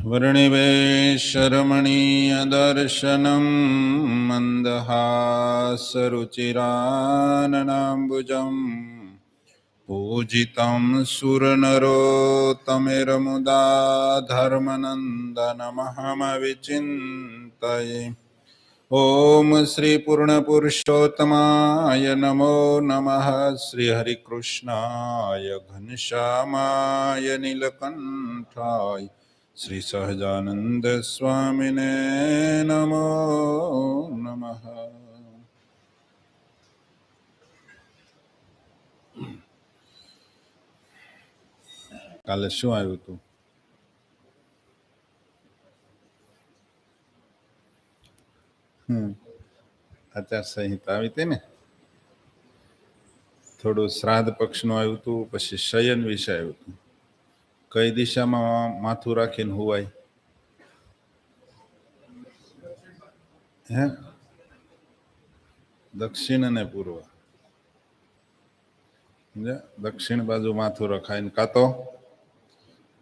वर्णिवेशरमणीयदर्शनं मन्दहासरुचिराननाम्बुजं पूजितं सुरनरोत्तमेर्मुदा धर्मनन्दनमहमविचिन्तये। ॐ श्री पूर्णपुरुषोत्तमाय नमो नमः। श्री हरिकृष्णाय घनश्यामाय नीलकंठाय श्री सहजानंद स्वामिने नमो नमः। काले शुं आव्युं हतुं? आचारसंहिता આવી હતી ને, થોડું શ્રાદ્ધ પક્ષનું આવ્યું હતું, પછી શયન વિશે આવ્યું હતું. કઈ દિશામાં માથું રાખીને હુવાય? હે, દક્ષિણ અને પૂર્વ. દક્ષિણ બાજુ માથું રખાય ને કાં તો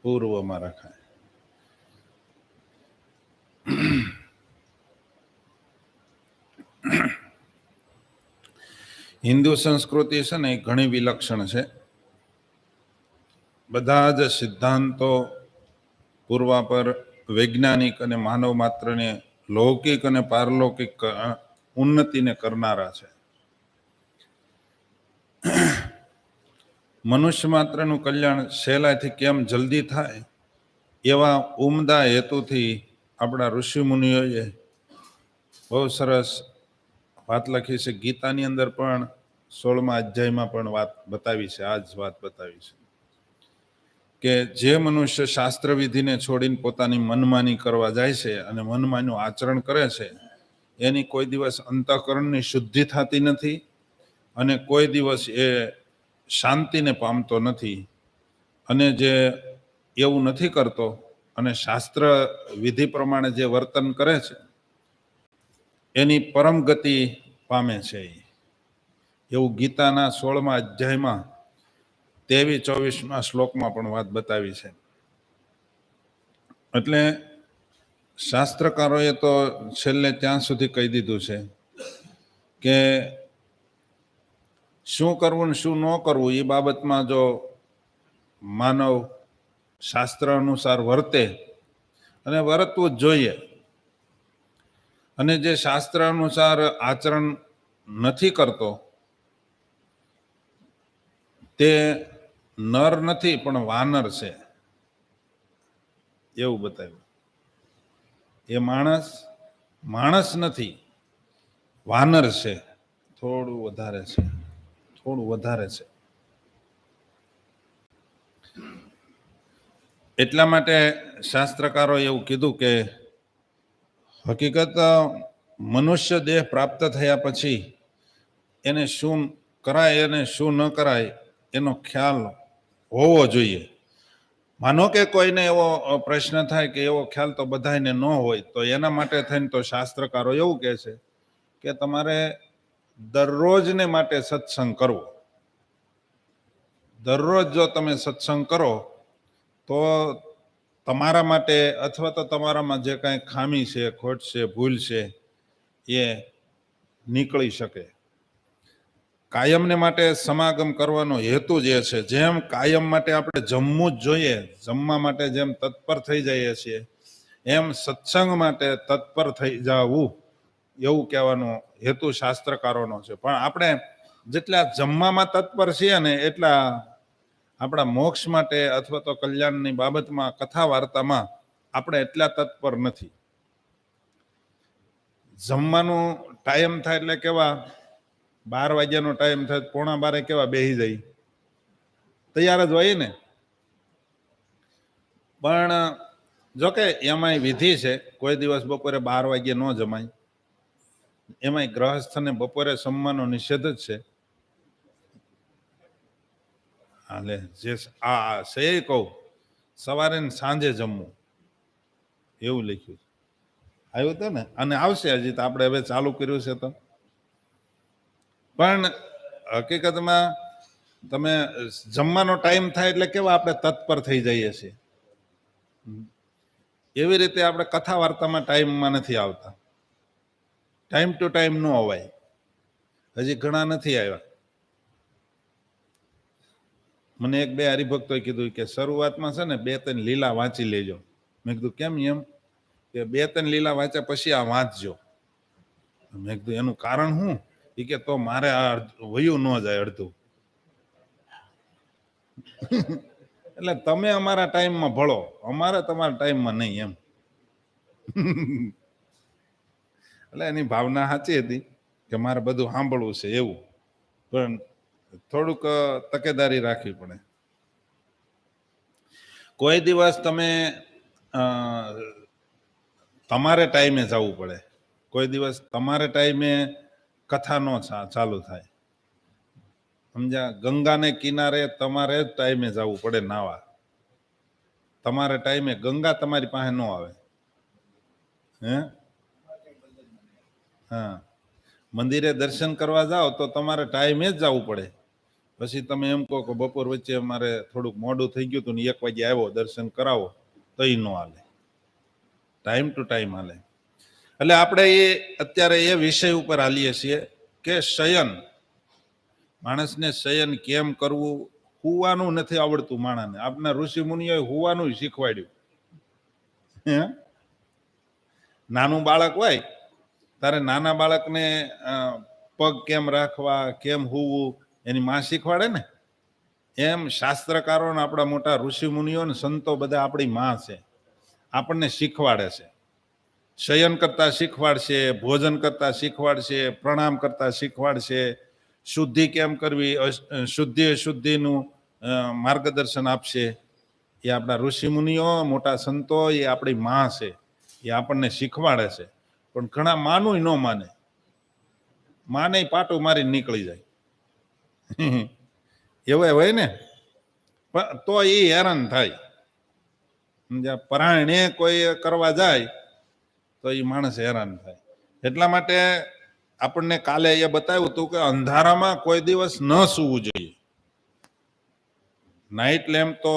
પૂર્વમાં રખાય. હિન્દુ સંસ્કૃતિ છે ને એ ઘણી વિલક્ષણ છે. બધા જ સિદ્ધાંતો પૂર્વાપર વૈજ્ઞાનિક અને માનવ માત્રને લૌકિક અને પારલૌકિક ઉન્નતિને કરનારા છે. મનુષ્ય માત્રનું કલ્યાણ સહેલાઈથી કેમ જલ્દી થાય એવા ઉમદા હેતુથી આપણા ઋષિ મુનિઓએ બહુ સરસ વાત લખી છે. ગીતાની અંદર પણ 16મા અધ્યાયમાં પણ વાત બતાવી છે. આ જ વાત બતાવી છે કે જે મનુષ્ય શાસ્ત્ર વિધિને છોડીને પોતાની મનમાની કરવા જાય છે અને મનમાનીનું આચરણ કરે છે, એની કોઈ દિવસ અંતઃકરણની શુદ્ધિ થતી નથી અને કોઈ દિવસ એ શાંતિને પામતો નથી. અને જે એવું નથી કરતો અને શાસ્ત્ર વિધિ પ્રમાણે જે વર્તન કરે છે એની પરમ ગતિ પામે છે. એવું ગીતાના 16મા અધ્યાયમાં 23-24મા શ્લોકમાં પણ વાત બતાવી છે. એટલે શાસ્ત્રકારોએ તો છેલ્લે ત્યાં સુધી કહી દીધું છે કે શું કરવું ને શું ન કરવું એ બાબતમાં જો માનવ શાસ્ત્ર અનુસાર વર્તે, અને વર્તવું જ જોઈએ, અને જે શાસ્ત્ર અનુસાર આચરણ નથી કરતો તે નર નથી પણ વાનર છે એવું બતાવ્યું. એ માણસ નથી, વાનર છે. થોડું વધારે છે. એટલા માટે શાસ્ત્રકારોએ એવું કીધું કે હકીકત મનુષ્ય દેહ પ્રાપ્ત થયા પછી એને શું કરાય અને શું ન કરાય એનો ખ્યાલ હોવો જોઈએ. માનો કે કોઈને એવો પ્રશ્ન થાય કે એવો ખ્યાલ તો બધાને ન હોય, તો એના માટે થઈને તો શાસ્ત્રકારો એવું કહે છે કે તમારે દરરોજને માટે સત્સંગ કરવો. દરરોજ જો તમે સત્સંગ કરો તો તમારા માટે અથવા તો તમારામાં જે કાંઈ ખામી છે, ખોટ છે, ભૂલ છે એ નીકળી શકે. કાયમને માટે સમાગમ કરવાનો હેતુ જ એ છે. જેમ કાયમ માટે આપણે જમવું જ જોઈએ, જમવા માટે જેમ તત્પર થઈ જઈએ છીએ, એમ સત્સંગ માટે તત્પર થઈ જવું, એવું કહેવાનો હેતુ શાસ્ત્રકારોનો છે. પણ આપણે જેટલા જમવામાં તત્પર છીએ ને એટલા આપણા મોક્ષ માટે અથવા તો કલ્યાણની બાબતમાં કથા વાર્તામાં આપણે એટલા તત્પર નથી. જમવાનું ટાઈમ થાય એટલે કેવા 12 વાગ્યાનો ટાઈમ થાય, 11:45 કેવા બેસી જાય, તૈયાર જ હોય ને. પણ જોકે એમાંય વિધિ છે. કોઈ દિવસ બપોરે 12 વાગ્યે ન જમાય. એમાંય ગ્રહસ્થને બપોરે જમવાનો નિષેધ જ છે. હાલે જે આ છે કહું, સવારે ને સાંજે જમવું એવું લખ્યું છે. આવ્યું હતું ને, અને આવશે હજી તો, આપણે હવે ચાલુ કર્યું છે તો. પણ હકીકતમાં તમે જમવાનો ટાઈમ થાય એટલે કેવા આપણે તત્પર થઈ જઈએ છીએ. એવી રીતે આપણે કથા વાર્તામાં ટાઈમમાં નથી આવતા. ટાઈમ ટુ ટાઈમ ન અવાય. હજી ઘણા નથી આવ્યા. મને એક બે હરિભક્તોએ કીધું કે શરૂઆતમાં છે ને 2-3 લીલા વાંચી લેજો. મેં કીધું કેમ એમ? કે 2-3 લીલા વાંચ્યા પછી આ વાંચજો. મેં કીધું એનું કારણ શું? એ કે તો મારે આ વયું ન જાય અડધું. એટલે તમે અમારા ટાઈમમાં ભળો, અમારે તમારા ટાઈમમાં નહીં એમ. એટલે એની ભાવના સાચી હતી કે મારે બધું સાંભળવું છે એવું, પણ થોડુંક તકેદારી રાખવી પડે. કોઈ દિવસ તમે તમારે ટાઈમે જવું પડે, કોઈ દિવસ તમારે ટાઈમે કથા ન ચાલુ થાય. સમજ્યા? ગંગાને કિનારે તમારે જ ટાઈમે જવું પડે નાવા. તમારે ટાઈમે ગંગા તમારી પાસે ન આવે. હે? હા, મંદિરે દર્શન કરવા જાઓ તો તમારે ટાઈમે જ જવું પડે. પછી તમે એમ કહો કે બપોર વચ્ચે અમારે થોડુંક મોડું થઈ ગયું હતું ને 1 વાગે આવ્યો, દર્શન કરાવો, તો એ ન હાલે. ટાઈમ ટુ ટાઈમ હાલે. એટલે આપણે અત્યારે એ વિષય ઉપર હાલીએ છીએ કે શયન, માણસને શયન કેમ કરવું. હુવાનું નથી આવડતું માણસને. આપના ઋષિ મુનિઓએ હુવાનું શીખવાડ્યું. હે? નાનું બાળક હોય તારે નાના બાળકને પગ કેમ રાખવા, કેમ હુવું, એની માં શીખવાડે ને. એમ શાસ્ત્રકારો ને આપણા મોટા ઋષિ મુનિઓ ને સંતો બધા આપણી માં છે, આપણને શીખવાડે છે. શયન કરતા શીખવાડશે, ભોજન કરતા શીખવાડશે, પ્રણામ કરતા શીખવાડશે, શુદ્ધિ કેમ કરવી, શુદ્ધિ અશુદ્ધિનું માર્ગદર્શન આપશે. એ આપણા ઋષિ મુનિઓ, મોટા સંતો, એ આપણી માં છે, એ આપણને શીખવાડે છે. પણ ઘણા માનું ન માને, માને પાટું મારી નીકળી જાય. એવા હોય ને, પણ તો એ હેરાન થાય. પરાયણે કોઈ કરવા જાય તો એ માણસ હેરાન થાય. એટલા માટે આપણને કાલે એ બતાવ્યું હતું કે અંધારામાં કોઈ દિવસ ન સૂવું જોઈએ. નાઇટ લેમ્પ તો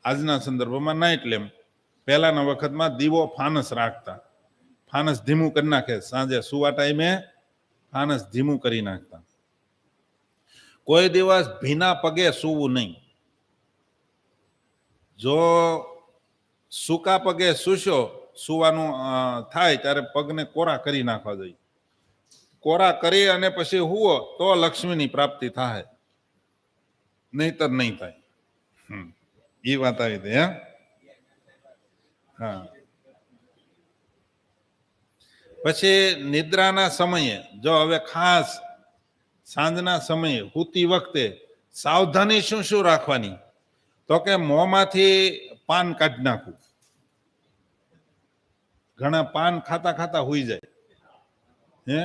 આજના સંદર્ભમાં નાઇટ લેમ્પ, પહેલાના વખતમાં દીવો ફાનસ રાખતા. ફાનસ ધીમું કરી નાખે, સાંજે સુવા ટાઈમે ફાનસ ધીમું કરી નાખતા. કોઈ દિવસ ભીના પગે સૂવું નહીં. જો સૂકા પગે સૂશો, સુવાનું થાય ત્યારે પગને કોરા કરી નાખવા જોઈએ. કોરા કરી અને પછી હુવો તો લક્ષ્મીની પ્રાપ્તિ થાય, નહીતર નહીં થાય. એ વાત આવી હતી. હા. પછી નિદ્રાના સમયે, જો હવે ખાસ સાંજના સમયે સૂતી વખતે સાવધાની શું શું રાખવાની, તો કે મોંમાંથી પાન કાઢી નાખવું. ઘણા પાન ખાતા ખાતા હુઈ જાય. હે?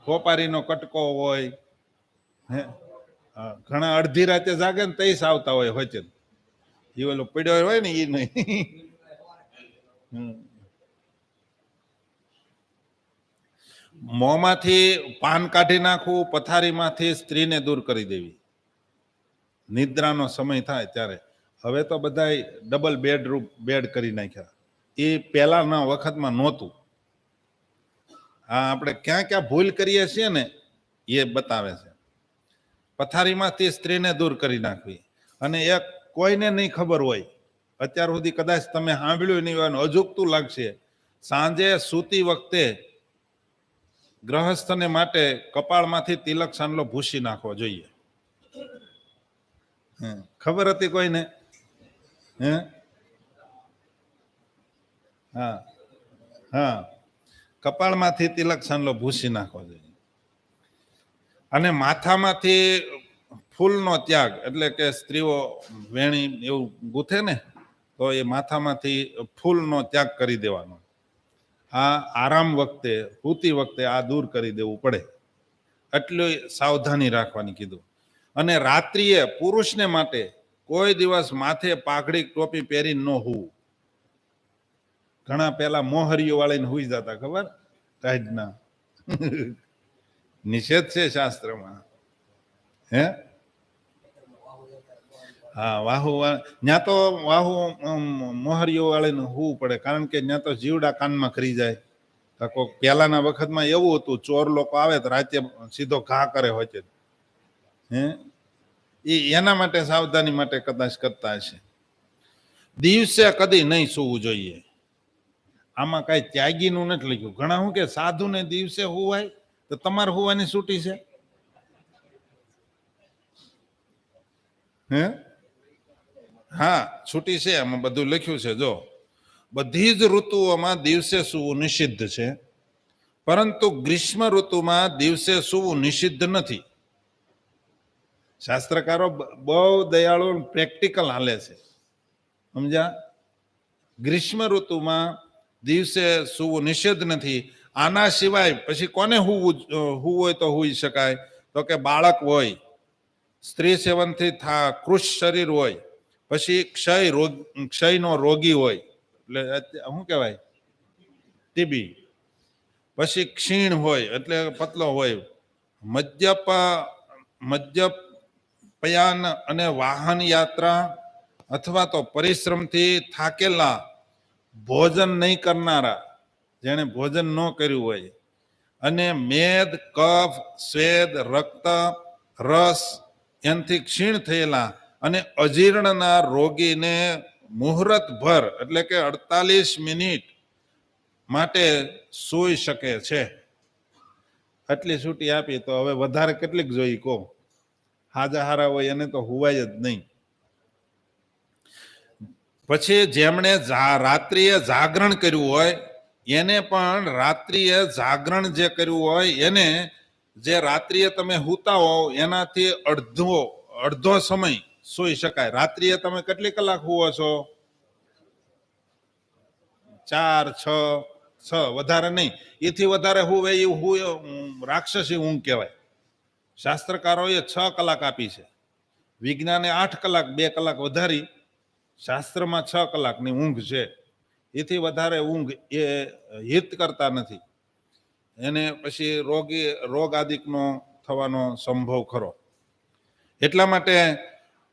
ખોપારીનો કટકો હોય. હે? ઘણા અડધી રાતે જાગે ને તઈ આવતા હોય વચ્ચે. એ ઓલો પડ્યો હોય ને એ નહીં. મોંમાંથી પાન કાઢી નાખવું, પથારીમાંથી સ્ત્રીને દૂર કરી દેવી નિદ્રાનો સમય થાય ત્યારે. હવે તો બધા ડબલ બેડરૂમ બેડ કરી નાખ્યા. એ પહેલાના વખતમાં નહોતું. હા, આપણે ક્યાં ક્યાં ભૂલ કરીએ છીએ ને એ બતાવે છે. પથારીમાંથી સ્ત્રીને દૂર કરી નાખવી. અને એક કોઈને નહીં ખબર હોય, અત્યાર સુધી કદાચ તમે સાંભળ્યું નહીં હોય, અજુગતું લાગશે, સાંજે સૂતી વખતે ગ્રહસ્થને માટે કપાળમાંથી તિલક સાંડલો ભૂસી નાખવો જોઈએ. ખબર હતી કોઈને? હે? હા હા, કપાળમાંથી તિલક સાંડલો ભૂસી નાખવો જોઈએ. અને માથામાંથી ફૂલનો ત્યાગ, એટલે કે સ્ત્રીઓ વેણી એવું ગૂંથે ને, તો એ માથામાંથી ફૂલનો ત્યાગ કરી દેવાનો. આ આરામ વખતે, સૂતી વખતે આ દૂર કરી દેવું પડે. એટલી સાવધાની રાખવાની કીધું. અને રાત્રિએ પુરુષને માટે કોઈ દિવસ માથે પાઘડી ટોપી પહેરીને ન હોવું. ઘણા પેલા મોહરીઓ વાળીને હુઈ જતા, ખબર? ટાઈટના. નિષેધ છે શાસ્ત્રમાં. હે? હા, વાહુ ત્યાં તો વાહુ મોહરીઓ વાળીને હોવું પડે, કારણ કે ત્યાં તો જીવડા કાનમાં ખરી જાય. કોઈક પહેલાના વખતમાં એવું હતું, ચોર લોકો આવે તો રાતે સીધો ઘા કરે હોય. હે એના માટે સાવધાની માટે કદાચ કરતા હશે. દિવસે કદી નહીં સૂવું જોઈએ. આમાં કઈ ત્યાગીનું નથી લખ્યું. ઘણા શું કે સાધુને દિવસે હોવાય, તો તમારે હોવાની છૂટી છે. હે હા, છૂટી છે, આમાં બધું લખ્યું છે. જો બધી જ ઋતુઓમાં દિવસે સૂવું નિષિદ્ધ છે, પરંતુ ગ્રીષ્મ ઋતુમાં દિવસે સૂવું નિષિદ્ધ નથી. શાસ્ત્રકારો બહુ દયાળુ પ્રેક્ટિકલ હાલે છે, સમજ્યા? ગ્રીષ્મ ઋતુમાં દિવસે સૂવું નિષિદ્ધ નથી. આના સિવાય પછી કોને હુવું હોય તો હુઈ શકાય? તો કે બાળક હોય, સ્ત્રી સેવનથી કૃષ શરીર હોય, પછી ક્ષયનો રોગી હોય, એટલે શું કહેવાય, ટીબી, પછી ક્ષીણ હોય એટલે પતલો હોય, મદ્યપયાન અને વાહન યાત્રા અથવા તો પરિશ્રમથી થાકેલા, ભોજન નહીં કરનારા, જેણે ભોજન ન કર્યું હોય, અને મેદ, કફ, સ્વેદ, રક્ત, રસ એનાથી ક્ષીણ થયેલા અને અજીર્ણના રોગીને મુહૂર્ત ભર એટલે કે 48 મિનિટ માટે સૂઈ શકે છે. આટલી છૂટી આપી તો હવે વધારે કેટલીક જોઈ કહો? હારા હોય એને તો હુવાય જ નહીં. પછી જેમણે રાત્રિએ જાગરણ કર્યું હોય એને પણ રાત્રિએ જાગરણ જે કર્યું હોય એને, જે રાત્રિએ તમે હુતા હો એનાથી અડધો સમય સૂઈ શકાય. રાત્રિએ તમે કેટલી કલાક હુવો છો? 4, 6, વધારે નહીં. એથી વધારે હુવે એ રાક્ષસી ઊંઘ કહેવાય. શાસ્ત્રકારોએ 6 કલાક આપી છે. વિજ્ઞાને 8 કલાક, 2 કલાક વધારી. શાસ્ત્રમાં 6 કલાકની ઊંઘ છે. એથી વધારે ઊંઘ એ હિત કરતા નથી. એને પછી રોગ આદિકનો થવાનો સંભવ ખરો. એટલા માટે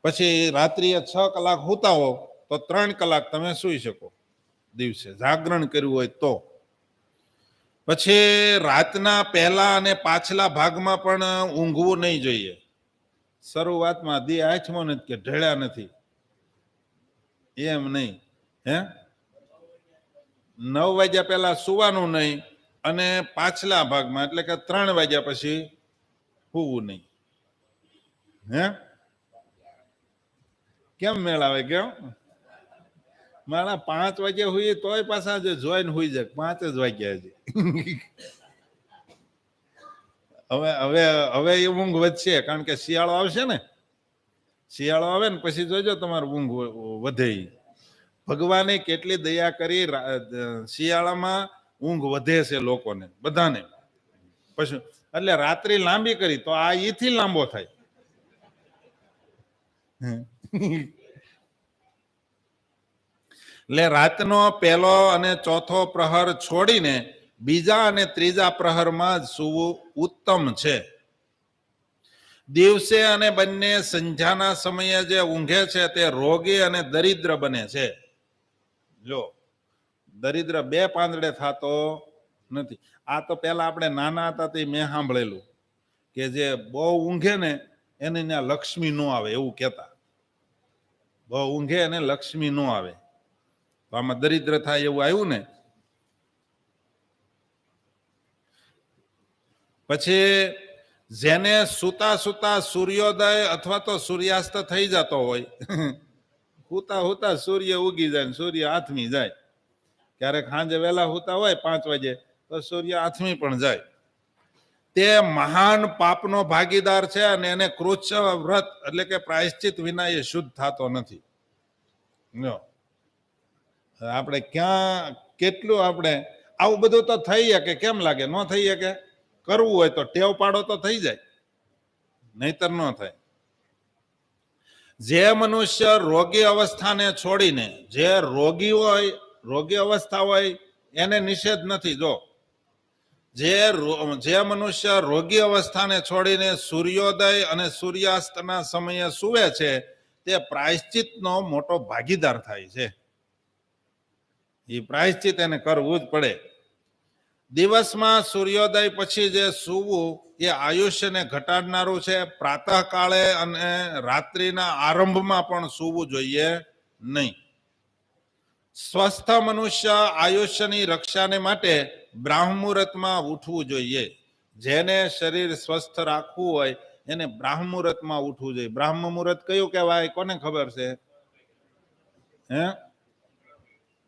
પછી રાત્રિએ 6 કલાક હુતા હો તો 3 કલાક તમે સૂઈ શકો દિવસે, જાગરણ કર્યું હોય તો. પછી રાતના પહેલા અને પાછલા ભાગમાં પણ ઊંઘવું નહીં જોઈએ. શરૂઆતમાં દી આઠમો નથી કે ઢળ્યા નથી એમ નહીં. હે 9 વાગ્યા પહેલા સુવાનું નહીં, અને પાછલા ભાગમાં એટલે કે 3 વાગ્યા પછી સુવું નહીં. હે કેમ મેળ આવે? કેમ મારા 5 વાગ્યા હુઈ તોય પાછા જોઈને હુઈ જાય. 5 જ વાગ્યા હજી. હવે એ ઊંઘ વધશે, કારણ કે શિયાળો આવશે ને. શિયાળો આવે ને પછી જોજો તમારું ઊંઘ વધે. ભગવાને કેટલી દયા કરી, શિયાળામાં ઊંઘ વધે છે લોકોને, બધાને. પછી એટલે રાત્રિ લાંબી કરી તો આ ઈથી લાંબો થાય. એટલે રાતનો પહેલો અને ચોથો પ્રહર છોડીને બીજા અને ત્રીજા પ્રહરમાં જ સૂવું ઉત્તમ છે. દિવસે અને બંને સંધ્યાના સમયે જે ઊંઘે છે તે રોગી અને દરિદ્ર બને છે. જો દરિદ્ર 2 પાંદડે થતો નથી. આ તો પેલા આપણે નાના હતા તે મેં સાંભળેલું કે જે બહુ ઊંઘે ને એને ત્યાં લક્ષ્મી ન આવે એવું કહેતા. બહુ ઊંઘે અને લક્ષ્મી ન આવે, તો આમાં દરિદ્ર થાય એવું આવ્યું ને. પછી જેને સુતા સુતા સૂર્યોદય અથવા તો સૂર્યાસ્ત થઈ જતો હોય, હુતા હુતા સૂર્ય ઉગી જાય, સૂર્ય આથમી જાય. ક્યારેક સાંજે વહેલા હુતા હોય 5 વાગે તો સૂર્ય આથમી પણ જાય. તે મહાન પાપનો ભાગીદાર છે અને એને કૃચ્છ વ્રત એટલે કે પ્રાયશ્ચિત વિના એ શુદ્ધ થતો નથી. આપણે ક્યાં કેટલું આપણે આવું બધું તો થઈ શકે, કેમ લાગે? ન થઈ શકે. કરવું હોય તો ટેવ પાડો તો થઈ જાય, નહીતર ન થાય. જે મનુષ્ય રોગી અવસ્થાને છોડીને, જે રોગી હોય, રોગી અવસ્થા હોય એને નિષેધ નથી. જો જે મનુષ્ય રોગી અવસ્થાને છોડીને સૂર્યોદય અને સૂર્યાસ્તના સમયે સૂવે છે તે પ્રાયશ્ચિતનો મોટો ભાગીદાર થાય છે. એ પ્રાયશ્ચિત એને કરવું જ પડે. દિવસમાં સૂર્યોદય પછી જે સૂવું એ આયુષ્યને ઘટાડનારું છે. પ્રાતઃકાળે અને રાત્રિના આરંભમાં પણ સૂવું જોઈએ નહીં. સ્વસ્થ મનુષ્ય આયુષ્યની રક્ષાને માટે બ્રાહ્મ મુહૂર્તમાં ઉઠવું જોઈએ. જેને શરીર સ્વસ્થ રાખવું હોય એને બ્રાહ્મ મુહૂર્તમાં ઉઠવું જોઈએ. બ્રાહ્મ મુહૂર્ત કયું કહેવાય? કોને ખબર છે?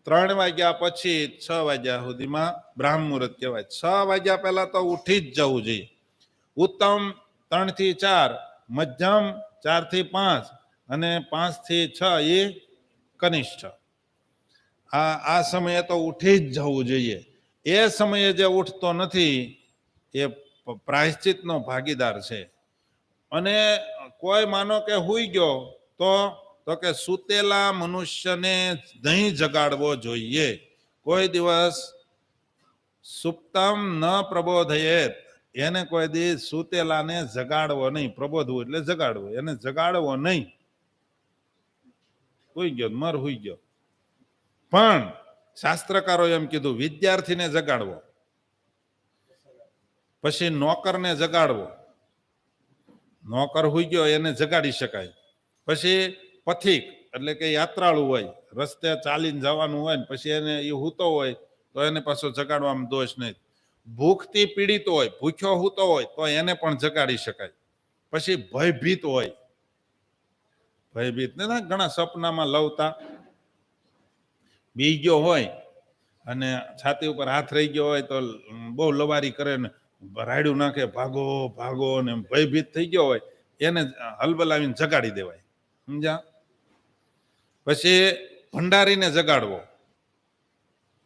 3 વાગ્યા પછી 6 વાગ્યા સુધીમાં બ્રાહ્મ મુહૂર્ત કહેવાય. 6 વાગ્યા પહેલા તો ઉઠી જ જવું જોઈએ. ઉત્તમ 3 થી 4, મધ્યમ 4 થી 5 અને 5 થી 6 એ કનિષ્ઠ. આ સમયે તો ઉઠી જ જવું જોઈએ. એ સમયે જે ઉઠતો નથી એ પ્રાયશ્ચિતનો ભાગીદાર છે. અને કોઈ માનો કે હુઈ ગયો તો કે સૂતેલા મનુષ્યને નહીં જગાડવો જોઈએ. કોઈ દિવસ સુપ્તમ ન પ્રબોધયેત, એને કોઈ દિવસ સૂતેલાને જગાડવો નહીં. પ્રબોધવું એટલે જગાડવું, એને જગાડવો નહીં. હુઈ ગયો મર હુઈ ગયો. પણ શાસ્ત્રકારો એમ કીધું વિદ્યાર્થીને જગાડવો, પછી નોકરને જગાડવો. નોકર હુઈ ગયો એને જગાડી શકાય. પછી પથિક એટલે કે યાત્રાળુ હોય, રસ્તે ચાલીને જવાનું હોય ને પછી એને એ હૂતો હોય તો એને પાછો જગાડવામાં દોષ નહીં. ભૂખથી પીડિત હોય, ભૂખ્યો હૂતો હોય તો એને પણ જગાડી શકાય. પછી ભયભીત હોય, ભયભીત ને ઘણા સપનામાં લવતા બી ગયો હોય અને છાતી ઉપર હાથ રહી ગયો હોય તો બહુ લવારી કરે ને રાયડું નાખે, ભાગો ભાગો, ને ભયભીત થઈ ગયો હોય એને હલબલાવીને જગાડી દેવાય. સમજ્યા? પછી ભંડારીને જગાડવો,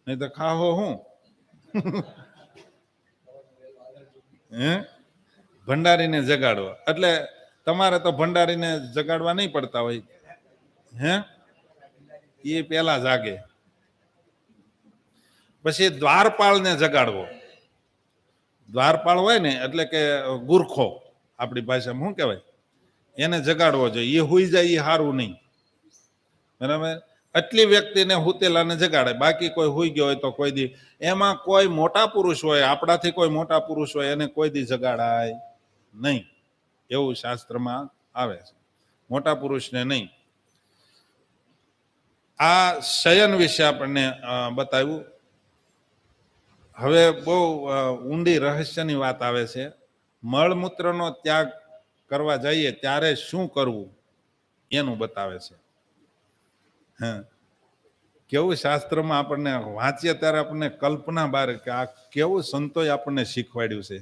નહીં તો ખાહો હું ભંડારીને જગાડવો. એટલે તમારે તો ભંડારીને જગાડવા નહીં પડતા હોય, એ પેલા જાગે. પછી દ્વારપાળને જગાડવો. દ્વારપાળ હોય ને એટલે કે ગુરખો આપણી ભાષામાં શું કહેવાય, એને જગાડવો જોઈએ. એ હુઈ જાય એ સારું નહીં. બરાબર? આટલી વ્યક્તિને હુતેલાને જગાડે. બાકી કોઈ હુઈ ગયો હોય તો કોઈ દી, એમાં કોઈ મોટા પુરુષ હોય, આપણાથી કોઈ મોટા પુરુષ હોય એને કોઈ દી જગાડાય નહીં, એવું શાસ્ત્રમાં આવે છે. મોટા પુરુષને નહીં. આ શયન વિશે આપણને બતાવ્યું. હવે બહુ ઊંડી રહસ્યની વાત આવે છે. મળમૂત્રનો ત્યાગ કરવા જઈએ ત્યારે શું કરવું એનું બતાવે છે. કેવું શાસ્ત્રમાં આપણને વાંચીએ ત્યારે આપણને કલ્પના બહાર કે આ કેવું સંતોએ આપણને શીખવાડ્યું છે.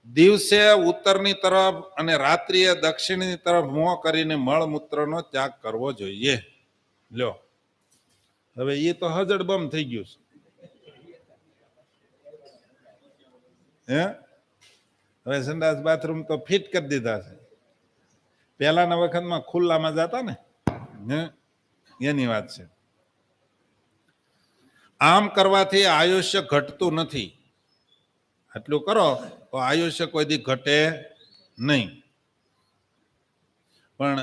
દિવસે ઉત્તરની તરફ અને રાત્રિએ દક્ષિણની તરફ મોં કરીને મળમૂત્રનો ત્યાગ કરવો જોઈએ. લ્યો, હવે એ તો હજડબમ થઈ ગયું છે. હવે સંડાસ બાથરૂમ તો ફિટ કરી દીધા છે. પહેલાના વખતમાં ખુલ્લામાં જતા ને, એની વાત છે. આમ કરવાથી આયુષ્ય ઘટતું નથી. આટલું કરો તો આયુષ્ય કોઈ દી ઘટે નહીં. પણ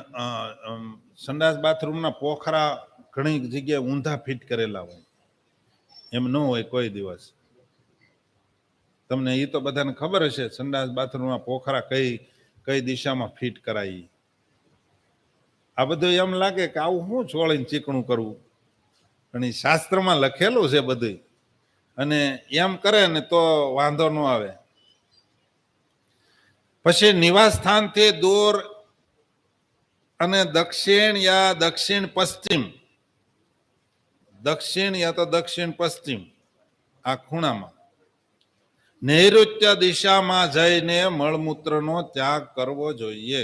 સંડાસ બાથરૂમના પોખરા ઘણી જગ્યાએ ઊંધા ફિટ કરેલા હોય, એમ ન હોય કોઈ દિવસ. તમને એ તો બધાને ખબર હશે, સંડાસ બાથરૂમના પોખરા કઈ દિશામાં ફિટ કરાય. આ બધું એમ લાગે કે આવું શું છોડીને ચીકણું કરવું, પણ એ શાસ્ત્રમાં લખેલું છે બધું. અને એમ કરે ને તો વાંધો ન આવે. પછી નિવાસ સ્થાનથી દૂર અને દક્ષિણ યા દક્ષિણ પશ્ચિમ, દક્ષિણ યા તો દક્ષિણ પશ્ચિમ આ ખૂણામાં નૈઋત્ય દિશામાં જઈને મળમૂત્રનો ત્યાગ કરવો જોઈએ.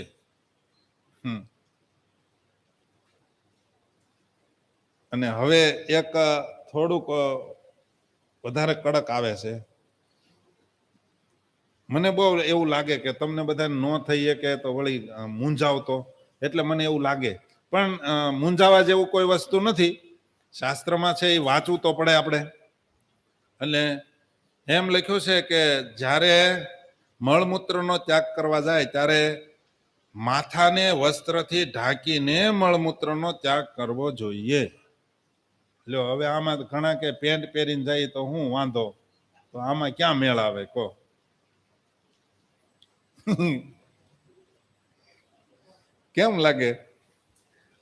અને હવે એક થોડુંક વધારે કડક આવે છે. મને બહુ એવું લાગે કે તમને બધાને ન થઈ કે તો વળી મૂંઝાવતો, એટલે મને એવું લાગે. પણ મૂંઝાવા જેવું કોઈ વસ્તુ નથી. શાસ્ત્રમાં છે એ વાંચવું તો પડે આપણે. એટલે એમ લખ્યું છે કે જ્યારે મળમૂત્રનો ત્યાગ કરવા જાય ત્યારે માથાને વસ્ત્રથી ઢાંકીને મળમૂત્રનો ત્યાગ કરવો જોઈએ. લ્યો હવે આમાં ઘણા કે પેન્ટ પહેરીને જાય તો હું વાંધો, તો આમાં ક્યાં મેળ આવે કહો? કેમ લાગે?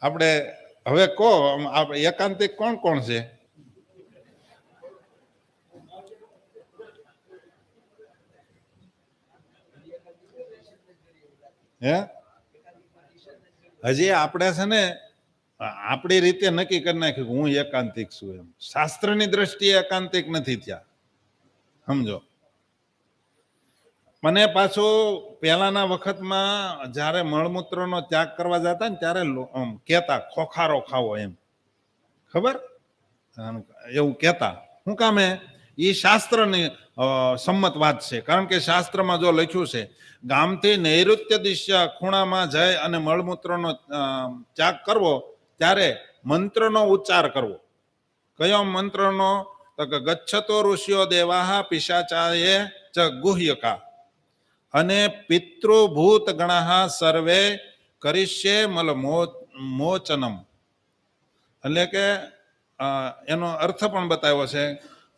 આપણે હવે કહો, એકાંતિક કોણ કોણ છે? હે હજી આપણે છે ને આપણી રીતે નક્કી કરી નાખ્યું કે હું એકાંતિક છું એમ. શાસ્ત્રની દ્રષ્ટિએ એકાંતિક નથી ત્યાં, સમજો. મને પાછું પહેલાના વખતમાં જ્યારે મળમૂત્રનો ત્યાગ કરવા જતા ને ત્યારે કહેતા ખોખારો ખાવો એમ, ખબર? એવું કહેતા. શું કામે? એ શાસ્ત્રની સંમત વાત છે. કારણ કે શાસ્ત્રમાં જો લખ્યું છે, ગામથી નૈઋત્ય દિશા ખૂણામાં જાય અને મળમૂત્રનો ત્યાગ કરવો ત્યારે મંત્રનો ઉચ્ચાર કરવો. કયો મંત્રનો? તો કે ગચ્છતો ઋષિયો દેવાહ પિશાચાયે ચ ગુહ્યકા અને પિતૃભૂત ગણાહ સર્વે કરીશ્યે મલ મોચનમ. એટલે કે એનો અર્થ પણ બતાવ્યો છે.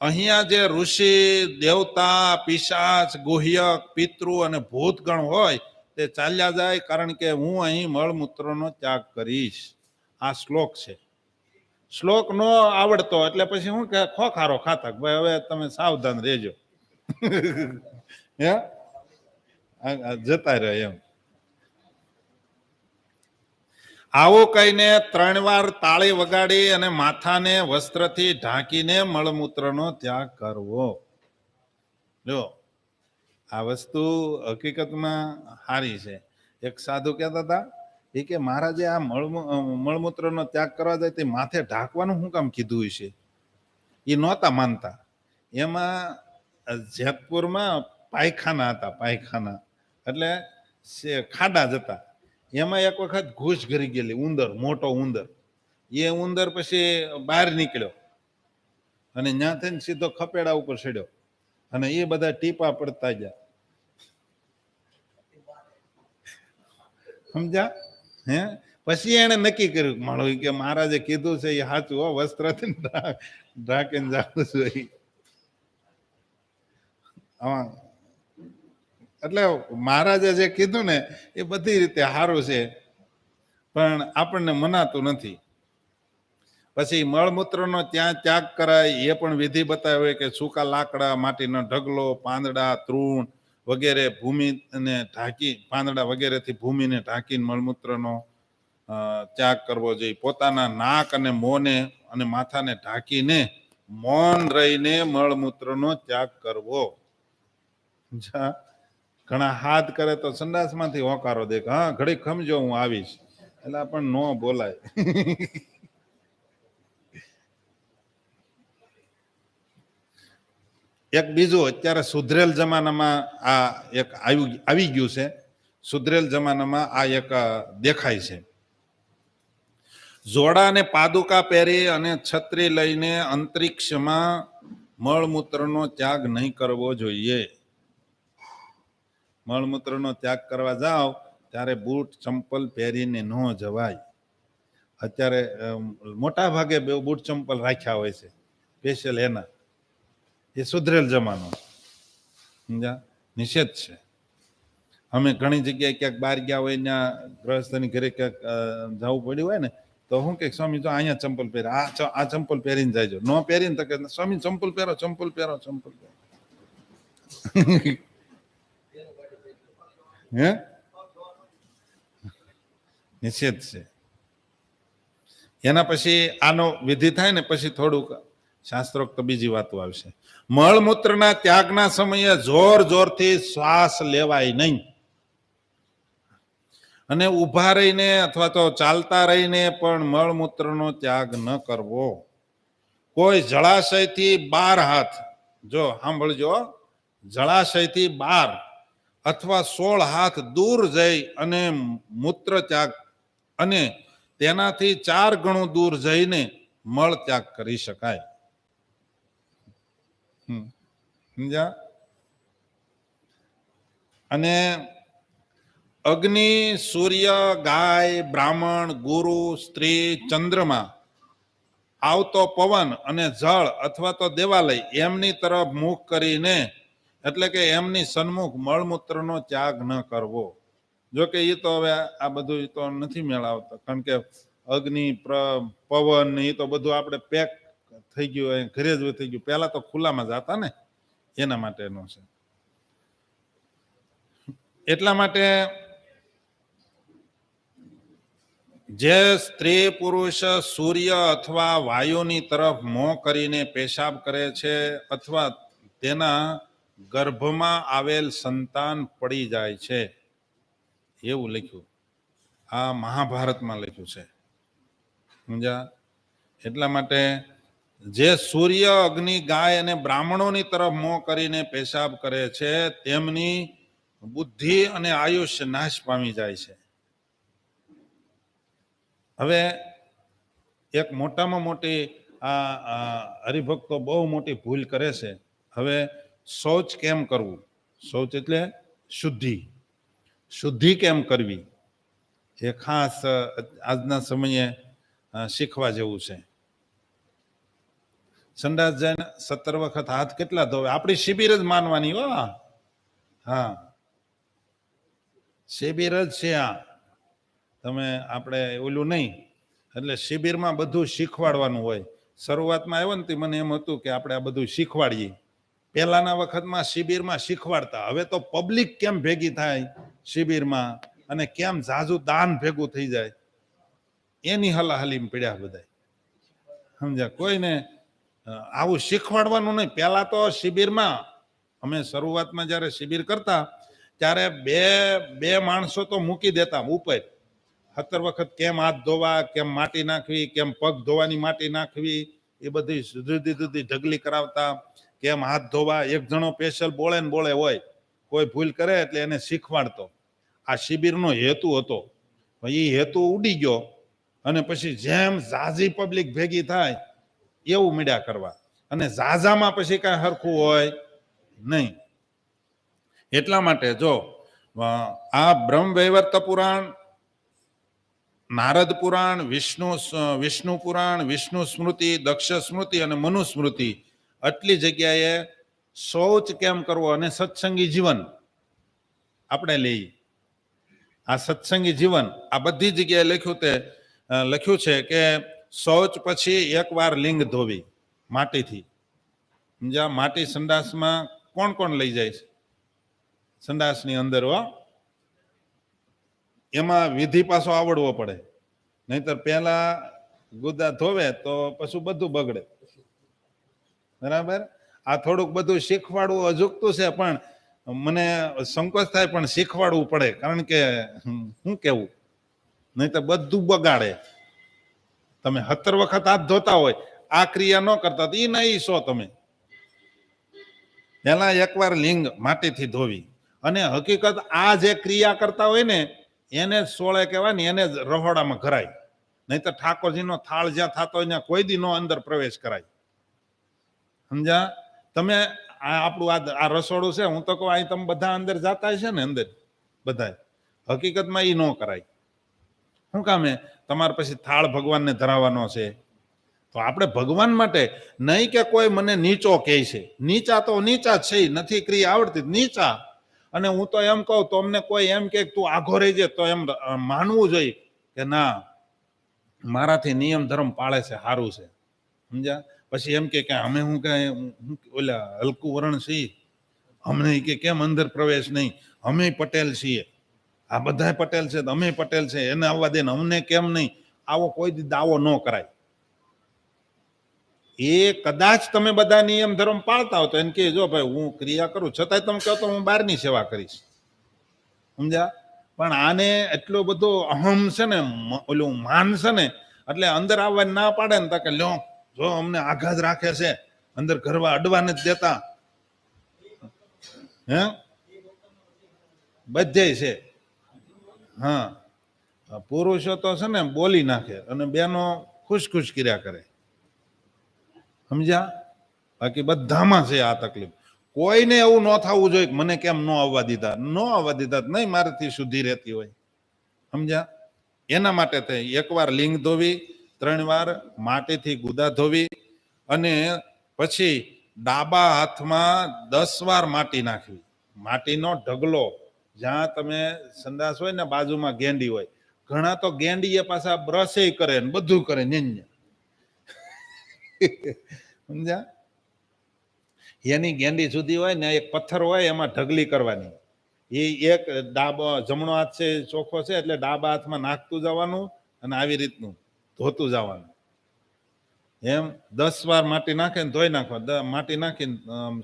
અહીંયા જે ઋષિ, દેવતા, પિશાચ, ગુહ્યક, પિતૃ અને ભૂતગણ હોય તે ચાલ્યા જાય, કારણ કે હું અહીં મળમૂત્રનો ત્યાગ કરીશ. આ શ્લોક છે. શ્લોક નો આવડતો એટલે પછી શું કે ખોખારો ખાતા, ભાઈ હવે તમે સાવધાન રહેજો. હે જતા રહે એમ. આવું કહીને 3 વાર તાળી વગાડી અને માથાને વસ્ત્રથી ઢાંકીને મળમૂત્રનો ત્યાગ કરવો. જો આ વસ્તુ હકીકતમાં સારી છે. એક સાધુ કહેતા હતા, એ કે મહારાજે આ મળમૂત્રનો ત્યાગ કરવા જાય તે માથે ઢાંકવાનું શું કામ કીધું છે? એ નહોતા માનતા. એમાં જેતપુરમાં પાયખાના હતા, પાયખાના એટલે ખાડા જતા. એમાં એક વખત ઘૂસ ઘરી ગયેલી, ઉંદર, મોટો ઉંદર. એ ઉંદર પછી બહાર નીકળ્યો અને ત્યાં થઈને સીધો ખપેડા ઉપર ચડ્યો અને એ બધા ટીપા પડતા ગયા. સમજ્યા? હે પછી એને નક્કી કર્યું માણો કે મહારાજે કીધું છે એ સાચું, હો વસ્ત્રથી ઢાંકીને જવું જોઈએ. એટલે મહારાજે જે કીધું ને એ બધી રીતે સારું છે, પણ આપણને મનાતું નથી. પછી મળમૂત્રનો ત્યાં ત્યાગ કરાય એ પણ વિધિ બતાવે કે સૂકા લાકડા, માટીનો ઢગલો, પાંદડા, તૃણ વગેરે ભૂમિને ઢાંકી, પાંદડા વગેરેથી ભૂમિને ઢાંકીને મળમૂત્રનો ત્યાગ કરવો જોઈએ. પોતાના નાક અને મોંને અને માથાને ઢાંકીને મૌન રહીને મળમૂત્રનો ત્યાગ કરવો. ઘણા હાથ કરે તો સંડાસમાંથી હોકારો દે, હા ઘડીક ખમજો હું આવીશ, એટલે પણ નો બોલાય. એક બીજું અત્યારે સુધરેલ જમાનામાં આ એક આવી ગયું છે. સુધરેલ જમાનામાં આ એક દેખાય છે. જોડા અને પાદુકા પહેરી અને છત્રી લઈને અંતરિક્ષમાં મળમૂત્રનો ત્યાગ નહીં કરવો જોઈએ. મળમૂત્રનો ત્યાગ કરવા જાઓ ત્યારે બૂટ ચંપલ પહેરીને ન જવાય. અત્યારે મોટા ભાગે બૂટ ચંપલ રાખ્યા હોય છે સ્પેશિયલ એના. એ સુધરેલ જમાનો, સમજ્યા? નિષેધ છે. અમે ઘણી જગ્યાએ ક્યાંક બહાર ગયા હોય, ત્યાં ગ્રહસ્થની ઘરે ક્યાંક જવું પડ્યું હોય ને, તો હું કે સ્વામી જો અહીંયા ચંપલ પહેરે, આ ચંપલ પહેરીને જાયજો. ન પહેરીને તો કે સ્વામી ચંપલ પહેરો, ચંપલ પહેરો, ચંપલ પહેરો. હે નિષેધ છે. એના પછી આનો વિધિ થાય ને પછી થોડુંક શાસ્ત્રોક્ત બીજી વાતો આવશે. મળમૂત્રના ત્યાગના સમયે જોર જોરથી શ્વાસ લેવાય નહીં અને ઊભા રહીને અથવા તો ચાલતા રહીને પણ મળમૂત્રનો ત્યાગ ન કરવો. કોઈ જળાશયથી 12 હાથ, જો સાંભળજો, જળાશયથી 12 અથવા 16 હાથ દૂર જઈ અને મૂત્ર ત્યાગ અને તેનાથી 4 ગણું દૂર જઈને મળ ત્યાગ કરી શકાય. સમજ્યા? અને અગ્નિ, સૂર્ય, ગાય, બ્રાહ્મણ, ગુરુ, સ્ત્રી, ચંદ્રમા, આવતો પવન અને જળ અથવા તો દેવાલય એમની તરફ મુખ કરીને, એટલે કે એમની સન્મુખ મળમૂત્રનો ત્યાગ ન કરવો. જો કે એ તો હવે આ બધું તો નથી મેળવતા, કારણ કે અગ્નિ, પવન એ તો બધું આપણે પેક થઈ ગયું હોય, ઘરે જ થઈ ગયું. પહેલા તો ખુલ્લામાં જતા ને, એના માટેનું છે. એટલા માટે જે સ્ત્રી પુરુષ સૂર્ય અથવા વાયુની તરફ મોં કરીને પેશાબ કરે છે અથવા તેના ગર્ભમાં આવેલ સંતાન પડી જાય છે, એવું લખ્યું. આ મહાભારતમાં લખ્યું છે, સમજ્યા? એટલા માટે જે સૂર્ય, અગ્નિ, ગાય અને બ્રાહ્મણોની તરફ મોં કરીને પેશાબ કરે છે તેમની બુદ્ધિ અને આયુષ્ય નાશ પામી જાય છે. હવે એક મોટામાં મોટી આ હરિભક્તો બહુ મોટી ભૂલ કરે છે. હવે શૌચ કેમ કરવું? શૌચ એટલે શુદ્ધિ. શુદ્ધિ કેમ કરવી એ ખાસ આજના સમયે શીખવા જેવું છે. સંડાસ જઈને 17 વખત હાથ કેટલા ધોવે? આપણી શિબિર જ માનવાની હો. હા, શિબિર જ છે આ. તમે આપણે ઓલું નહીં. એટલે શિબિરમાં બધું શીખવાડવાનું હોય. શરૂઆતમાં આવ્યો ને મને એમ હતું કે આપણે આ બધું શીખવાડીએ. પહેલાના વખતમાં શિબિરમાં શીખવાડતા. હવે તો પબ્લિક કેમ ભેગી થાય શિબિરમાં અને કેમ ઝાઝુ દાન ભેગું થઈ જાય એની હલાહલીમાં પડ્યા બધા. સમજ્યા? કોઈને આવું શીખવાડવાનું નહીં. પહેલા તો શિબિરમાં અમે શરૂઆતમાં જ્યારે શિબિર કરતા ત્યારે બે માણસો તો મૂકી દેતા ઉપર. 17 વખત કેમ હાથ ધોવા, કેમ માટી નાખવી, કેમ પગ ધોવાની માટી નાખવી, એ બધી જુદી જુદી ઢગલી કરાવતા. કેમ હાથ ધોવા, એક જણો સ્પેશિયલ બોળે ને બોળે હોય, કોઈ ભૂલ કરે એટલે એને શીખવાડતો. આ શિબિરનો હેતુ હતો. એ હેતુ ઉડી ગયો અને પછી જેમ ઝાઝી પબ્લિક ભેગી થાય એવું મીડ્યા કરવા, અને ઝાઝામાં પછી કાંઈ હરખું હોય નહીં. એટલા માટે જો આ બ્રહ્મવૈવર્ત પુરાણ, નારદ પુરાણ, વિષ્ણુ પુરાણ, વિષ્ણુ સ્મૃતિ, દક્ષ સ્મૃતિ અને મનુસ્મૃતિ, આટલી જગ્યાએ શૌચ કેમ કરવો અને સત્સંગી જીવન આપણે લઈએ. આ સત્સંગી જીવન આ બધી જગ્યાએ લખ્યું છે કે શૌચ પછી એકવાર લિંગ ધોવી માટીથી. સમજ્યા? માટી સંડાસમાં કોણ કોણ લઈ જાય છે? સંડાસની અંદર હો, એમાં વિધિ પાછો આવડવો પડે, નહીતર પેલા ગુદા ધોવે તો પછી બધું બગડે. બરાબર? આ થોડુંક બધું શીખવાડવું અજુકતું છે, પણ મને સંકોચ થાય, પણ શીખવાડવું પડે. કારણ કે શું કેવું, નહીં તો બધું બગાડે. તમે 17 વખત હાથ ધોતા હોય, આ ક્રિયા ન કરતા તો એ નહીં છો તમે. પેલા એકવાર લિંગ માટીથી ધોવી. અને હકીકત આ જે ક્રિયા કરતા હોય ને એને જ સોળે કહેવાય ને, એને જ રહોડામાં ઘરાય. નહીં તો ઠાકોરજીનો થાળ જ્યાં થતો હોય ત્યાં કોઈ દી નો અંદર પ્રવેશ કરાય. સમજ્યા? તમે આપણું આ રસોડું છે, હું તો કહું અહીં તમે બધા અંદર જાતા છે ને, અંદર બધા, હકીકતમાં એ ન કરાય. શું કામે? તમારે પછી થાળ ભગવાનને ધરાવવાનો છે. તો આપણે ભગવાન માટે નહીં કે કોઈ મને નીચો કહે છે. નીચા તો નીચા જ છે, નથી ક્રિયા આવડતી નીચા. અને હું તો એમ કહું, તો અમને કોઈ એમ કે તું આઘો રહી જાય તો એમ માનવું જોઈએ કે ના, મારાથી નિયમ ધર્મ પાળે છે, સારું છે. સમજ્યા? પછી એમ કે અમે હું કઈ ઓલા હલકું વરણ છીએ, અમને કે કેમ અંદર પ્રવેશ નહીં, અમે પટેલ છીએ, આ બધા પટેલ છે, અમે પટેલ છે, એને આવવા દે ને અમને કેમ નહીં. આવો કોઈ દાવો ન કરાય. એ કદાચ તમે બધા નિયમ ધર્મ પાળતા હો તો એને કે જો ભાઈ હું ક્રિયા કરું, છતાંય તમે કહો તો હું બહારની સેવા કરીશ. સમજ્યા? પણ આને એટલો બધો અહમ છે ને, ઓલું માન છે ને, એટલે અંદર આવવા ના પાડે ને, તો કે લ્યો જો અમને આઘાત રાખે છે, અંદર ઘરવા અડવા નથી દેતા. હે બધે છે. હા, પુરુષો તો છે ને બોલી નાખે અને બેનો ખુશ ખુશ કર્યા કરે. સમજ્યા? બાકી બધામાં છે આ તકલીફ. કોઈને એવું ન થવું જોઈએ કે મને કેમ ન આવવા દીધા, ન આવવા દીધા નહીં, મારાથી શુદ્ધિ રહેતી હોય. સમજ્યા? એના માટે થઈ એકવાર લિંગ ધોવી, 3 વાર માટીથી ગુદા ધોવી, અને પછી ડાબા હાથમાં 10 વાર માટી નાખવી. માટીનો ઢગલો, જ્યાં તમે સંડાસ હોય ને બાજુમાં ગેંડી હોય, ઘણા તો ગેંડી એ પાછા બ્રશ કરે ને બધું કરે ને સમજ્યા? એની ગેંડી સુધી હોય ને એક પથ્થર હોય એમાં ઢગલી કરવાની. એ એક ડાબો જમણો હાથ છે ચોખ્ખો છે એટલે ડાબા હાથમાં નાખતું જવાનું અને આવી રીતનું ધોતું જવાનું. એમ 10 વાર માટી નાખીને ધોઈ નાખો, માટી નાખીને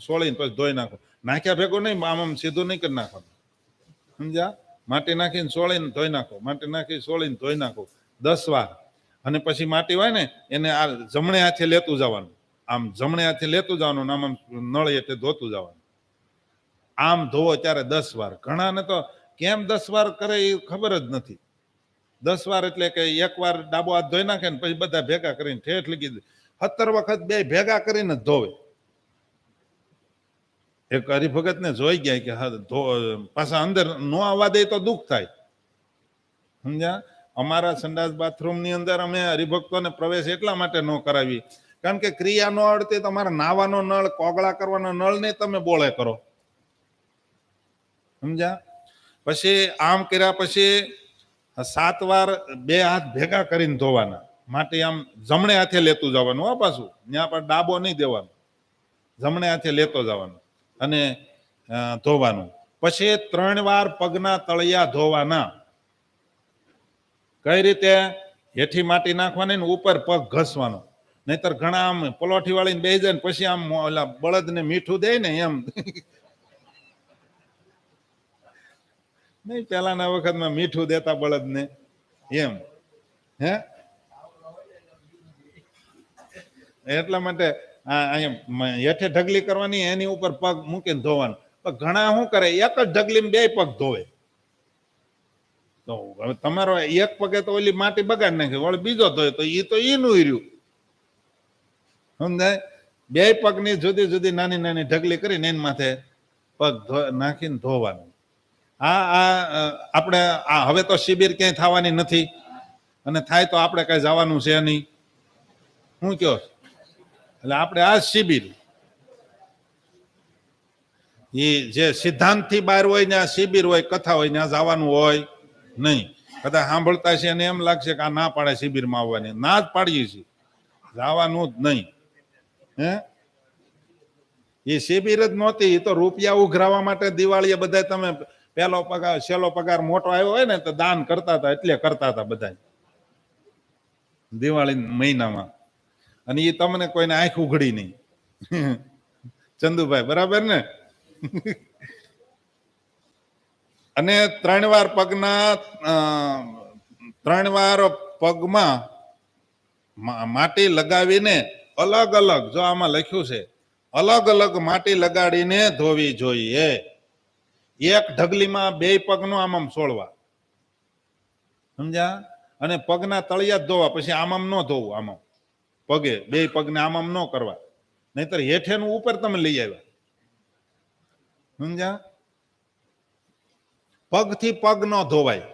સોળીને પછી ધોઈ નાખો. નાખ્યા ભેગો નહીં, આમ સીધું નહીં કરી નાખવાનું. સમજ્યા? માટી નાખીને સોળીને ધોઈ નાખો, માટી નાખી સોળીને ધોઈ નાખો 10 વાર. અને પછી માટી હોય ને એને આ જમણે હાથે લેતું જવાનું, આમ જમણે હાથે લેતું જવાનું, આમ આમ નળી એટલે ધોતું જવાનું. આમ ધોવો ત્યારે 10 વાર. ઘણાને તો કેમ 10 વાર કરે એ ખબર જ નથી. 10 વાર એટલે કે એક વાર ડાબો હાથ ધોઈ નાખે ને પછી બધા ભેગા કરીને ઠેઠ લગી 17 વખત બે ભેગા કરીને જ ધોવે. એક હરિભગત ને જોઈ ગયા કે પાછા અંદર નો આવવા દે તો દુઃખ થાય. સમજ્યા? અમારા સંડાસ બાથરૂમ ની અંદર અમે હરિભક્તોને પ્રવેશ એટલા માટે ન કરાવી, કારણ કે ક્રિયા નો અડતી તમારા નાવાનો નળ, કોગળા કરવાનો નળ નહીં, તમે બોળે કરો. સમજ્યા? પછી આમ કર્યા પછી 7 વાર બે હાથ ભેગા કરીને ધોવાના. માટી આમ જમણે હાથે લેતું જવાનું હો, પાછું ત્યાં પર ડાબો નહીં દેવાનો, જમણે હાથે લેતો જવાનો અને ધોવાનું. પછી 3 વાર પગના તળિયા ધોવાના. કઈ રીતે? હેઠી માટી નાખવાની ને ઉપર પગ ઘસવાનો. નહીતર ઘણા આમ પલોઠી વાળીને બેસી જાય ને પછી આમ ઓલા બળદ ને મીઠું દે ને એમ નહીં, પેલાના વખતમાં મીઠું દેતા બળદ ને એમ. હે એટલા માટે અહીંયા હેઠે ઢગલી કરવાની, એની ઉપર પગ મૂકીને ધોવાનું. પણ ઘણા શું કરે, એક જ ઢગલીમાં 2 પગ ધોવે. તો હવે તમારો એક પગે તો ઓલી માટી બગાડ નાખે, વળી બીજો ધોય તો એ તો એનું રહ્યું. સમજાય? 2 પગની જુદી જુદી નાની નાની ઢગલી કરીને એની માથે પગ નાખીને ધોવાનું. આપણે હવે તો શિબિર ક્યાંય થવાની નથી, અને થાય તો આપણે કઈ જવાનું છે નહીં. શું કયો? એટલે આપણે આ શિબિર, એ જે સિદ્ધાંત થી બહાર હોય ને આ શિબિર હોય, કથા હોય ને આ જવાનું હોય નહીં. કદાચ સાંભળતા છે અને એમ લાગશે કે આ ના પાડે શિબિરમાં આવવાની, ના જ પાડીએ છીએ, જવાનું જ નહીં. હે એ શિબિર જ નહોતી, એ તો રૂપિયા ઉઘરાવા માટે દિવાળીએ બધા તમે પેલો પગાર છેલ્લો પગાર મોટો આવ્યો હોય ને તો દાન કરતા હતા, એટલે કરતા હતા બધા દિવાળી મહિનામાં. અને એ તમને કોઈને આંખ ઉઘડી નહીં. ચંદુભાઈ બરાબર ને? અને 3 વાર પગના 3 વાર પગમાં માટી લગાવીને અલગ અલગ, જો આમાં લખ્યું છે અલગ અલગ માટી લગાડીને ધોવી જોઈએ. એક ઢગલીમાં 2 પગનો આમ સોળવા. સમજ્યા? અને પગના તળિયા જ ધોવા, પછી આમ ન ધોવું, આમ પગે 2 પગને આમ ન કરવા, નહીતર હેઠેનું ઉપર તમે લઈ આવ્યા. સમજ્યા? પગથી પગ ન ધોવાય,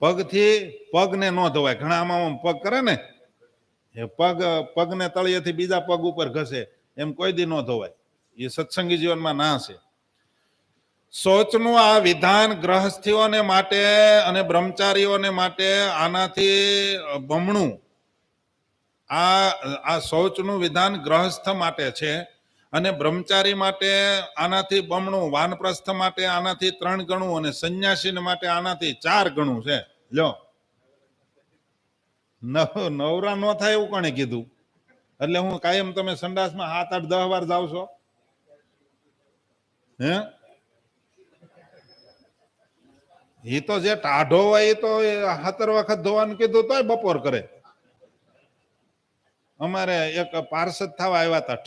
પગથી પગને ન ધોવાય. ઘણા આમાં પગ કરે ને, એ પગને તળિયેથી બીજા પગ ઉપર ઘસે, એમ કોઈ દી ન ધોવાય. એ સત્સંગી જીવનમાં ના છે. શૌચનું આ વિધાન ગ્રહસ્થીઓને માટે અને બ્રહ્મચારીઓને માટે આનાથી બમણું. આ શૌચનું વિધાન ગ્રહસ્થ માટે છે અને બ્રહ્મચારી માટે આનાથી બમણું, વાનપ્રસ્થ માટે આનાથી 3 ગણું અને સંન્યાસી માટે આનાથી 4 ગણું છે. લ્યો, નવરા ન થાય એવું કોણે કીધું? એટલે હું કાયમ તમે સંડાસમાં 7, 8, 10 વાર જાવ છો? હે એ તો જે ટાઢો હોય એ તો 17 વખત ધોવાનું કીધું તોય બપોર કરે. અમારે એક પાર્ષદ થવા આવ્યા હતા,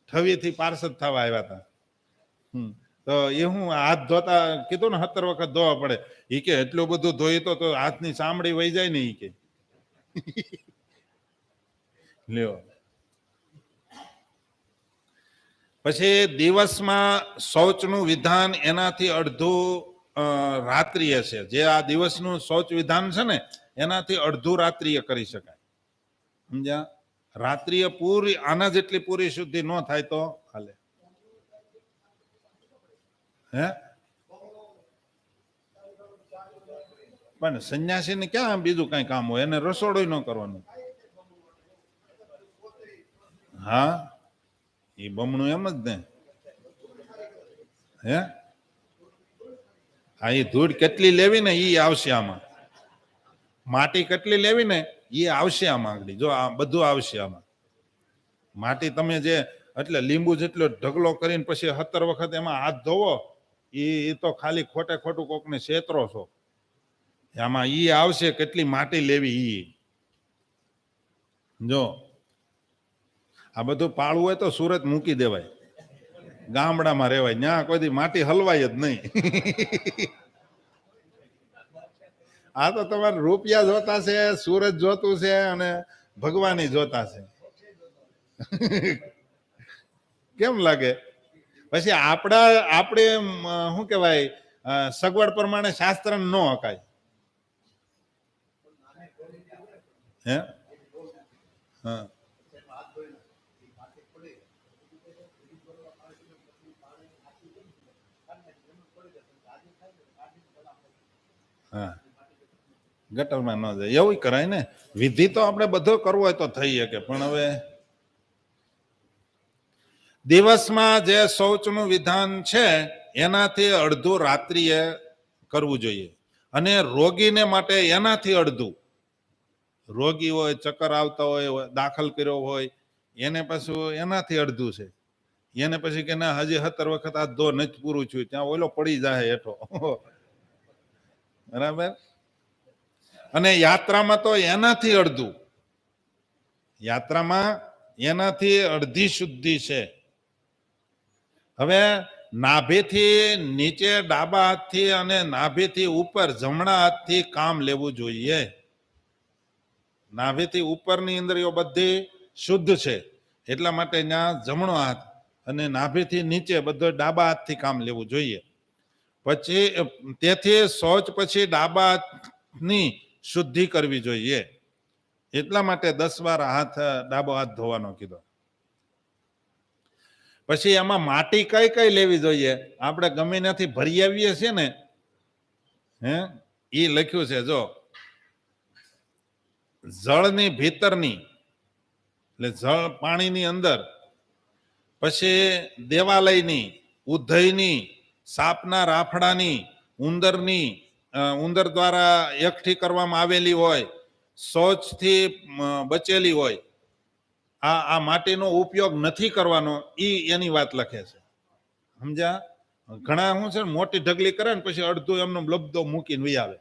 ઠવીથી પાર્ષદ થવા આવ્યા હતા. તો એ હું હાથ ધોતા કીધું ને 17 વખત ધોવા પડે. એ કે એટલું બધું ધોઈ તો હાથની ચામડી વહી જાય ને. એ કે લ્યો, પછી દિવસમાં શૌચનું વિધાન એનાથી અડધું રાત્રિએ છે. જે આ દિવસનું શૌચ વિધાન છે ને એનાથી અડધું રાત્રિએ કરી શકાય. સમજ્યા? રાત્રિએ પૂરી આના જેટલી પૂરી શુદ્ધિ ન થાય તો હાલે. હે પણ સંન્યાસીને ક્યાં બીજું કઈ કામ હોય? એને રસોડું ન કરવાનું. હા એ બમણું એમ જ ને. હે હા એ ધૂળ કેટલી લેવી ને એ આવશે આમાં. માટી કેટલી લેવી ને એ આવશે આમાં આગળ. જો આ બધું આવશે આમાં. માટી તમે જે એટલે લીંબુ જેટલો ઢગલો કરીને પછી 17 વખત એમાં હાથ ધોવો એ તો ખાલી ખોટે ખોટું કોકને છેતરો છો. આમાં ઈ આવશે કેટલી માટી લેવી ઈ. જો આ બધું પાળવું હોય તો સુરત મૂકી દેવાય, ગામડામાં રહેવાય. ત્યાં કોઈ માટી હલવાય જ નહીં. આ તો તમારે રૂપિયા જોતા છે, સુરત જોતું છે અને ભગવાન જોતા છે. કેમ લાગે? પછી આપણે શું કહેવાય સગવડ પ્રમાણે શાસ્ત્ર ન હકાય. હે હા હા ગટરમાં ન જાય એવું કરાય ને. વિધિ તો આપણે બધો કરવો હોય તો થઈ શકે, પણ હવે દિવસમાં જે શૌચનું વિધાન છે એનાથી અડધું રાત્રિએ કરવું જોઈએ. અને રોગીને માટે એનાથી અડધું. રોગી હોય, ચક્કર આવતા હોય, દાખલ કર્યો હોય, એને પાછું એનાથી અડધું છે. એને પછી કે ના હજી 17 વખત આ ધો નથી પૂરું થયું, ત્યાં ઓલો પડી જાય હેઠો. બરાબર. અને યાત્રામાં તો એનાથી અડધું. યાત્રામાં એનાથી અડધી શુદ્ધિ છે. હવે નાભીથી નીચે ડાબા હાથથી અને નાભીથી ઉપર જમણા હાથથી કામ લેવું જોઈએ. નાભીથી ઉપરની ઇન્દ્રિયો બધી શુદ્ધ છે, એટલા માટે ત્યાં જમણો હાથ અને નાભીથી નીચે બધો ડાબા હાથથી કામ લેવું જોઈએ. પછી તેથી શૌચ પછી ડાબા હાથની શુદ્ધિ કરવી જોઈએ. એટલા માટે 10 વાર ડાબો હાથ ધોવાનો કીધો. પછી એમાં માટી કઈ કઈ લેવી જોઈએ? આપણે ગમે ત્યાંથી ભરી આવીએ છીએ ને, હે એ લખ્યું છે જો, જળની ભીતરની એટલે જળ પાણીની અંદર, પછી દેવાલયની, ઉધઈની, સાપના રાફડાની, ઉંદરની, ઉંદર દ્વારા એકઠી કરવામાં આવેલી હોય, શૌચથી બચેલી હોય, આ માટીનો ઉપયોગ નથી કરવાનો. એની વાત લખે છે. સમજ્યા? ઘણા શું છે મોટી ઢગલી કરે ને પછી અડધું એમનો લબ્ધો મૂકીને વહી આવે.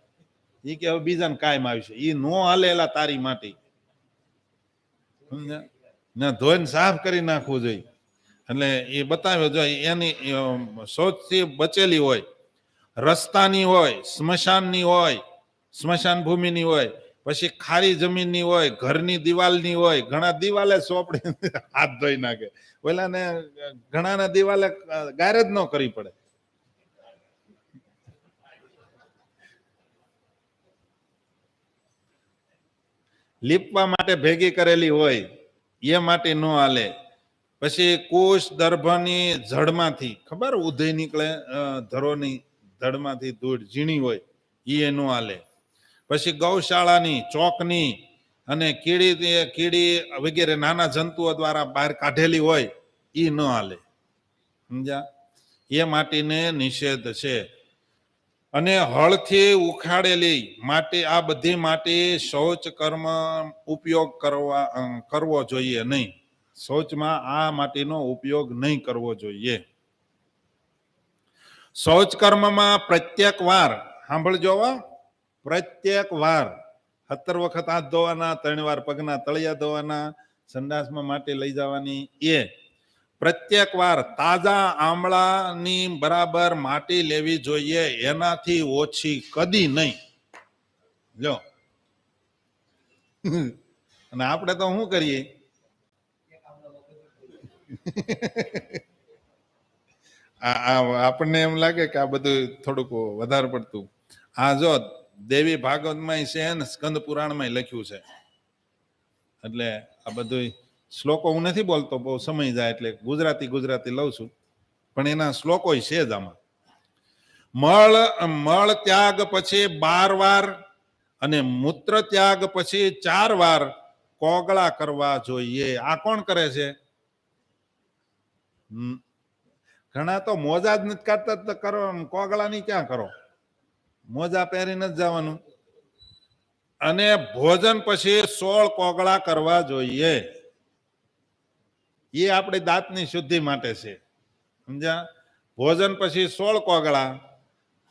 એ કે હવે બીજાને કાયમ આવશે. એ નો હાલેલા તારી માટી. સમજ્યા? ના ધોઈને સાફ કરી નાખવું જોઈએ. એટલે એ બતાવ્યો જો એની શૌચથી બચેલી હોય, રસ્તાની હોય, સ્મશાનની હોય, સ્મશાન ભૂમિની હોય, પછી ખારી જમીનની હોય, ઘરની દિવાલની હોય. ઘણા દિવાલે સોપડી હાથ ધોઈ નાખે. ઓલાને ઘણાના દિવાલે ગારે જ ન કરવી પડે. લીપવા માટે ભેગી કરેલી હોય એ માટે ન હાલે. પછી કોષ દર્ભની જડમાંથી, ખબર ઉધઈ નીકળે ધરોની ધડમાંથી ધૂળ ઝીણી હોય, એ ન હાલે. પછી ગૌશાળાની, ચોકની અને કીડી વગેરે નાના જંતુઓ દ્વારા બહાર કાઢેલી હોય એ ન હાલે. સમજ્યા? એ માટીને નિષેધ છે. અને હળથી ઉખાડેલી માટી, આ બધી માટી શૌચ કર્મ ઉપયોગ કરવો જોઈએ નહીં. શૌચમાં આ માટીનો ઉપયોગ નહીં કરવો જોઈએ. શૌચ કર્મમાં પ્રત્યેક વાર, સાંભળજો, પ્રત્યેક વાર 17 વખત હાથ ધોવાના, 3 વાર પગના તળિયા ધોવાના, સંડાસમાં માટી લઈ જવાની. એ પ્રત્યેક વાર તાજા આમળાની બરાબર માટી લેવી જોઈએ, એનાથી ઓછી કદી નહીં. જો અને આપણે તો શું કરીએ? આપણને એમ લાગે કે આ બધું થોડુંક વધારે પડતું. આ જો દેવી ભાગવતમાં છે ને સ્કંદ પુરાણમાં લખ્યું છે. એટલે આ બધું શ્લોકો હું નથી બોલતો, બહુ સમય જાય એટલે ગુજરાતી લઉં છું, પણ એના શ્લોકો છે જ આમાં. મળ ત્યાગ પછી 12 વાર અને મૂત્ર ત્યાગ પછી 4 વાર કોગળા કરવા જોઈએ. આ કોણ કરે છે? ઘણા તો મોજા જ નથી કાઢતા, તો કરો કોગળા ની ક્યાં કરો? મોજા પહેરીને જ જવાનું. અને ભોજન પછી 16 કોગળા કરવા જોઈએ. એ આપણી દાંતની શુદ્ધિ માટે છે, સમજ્યા? ભોજન પછી 16 કોગળા,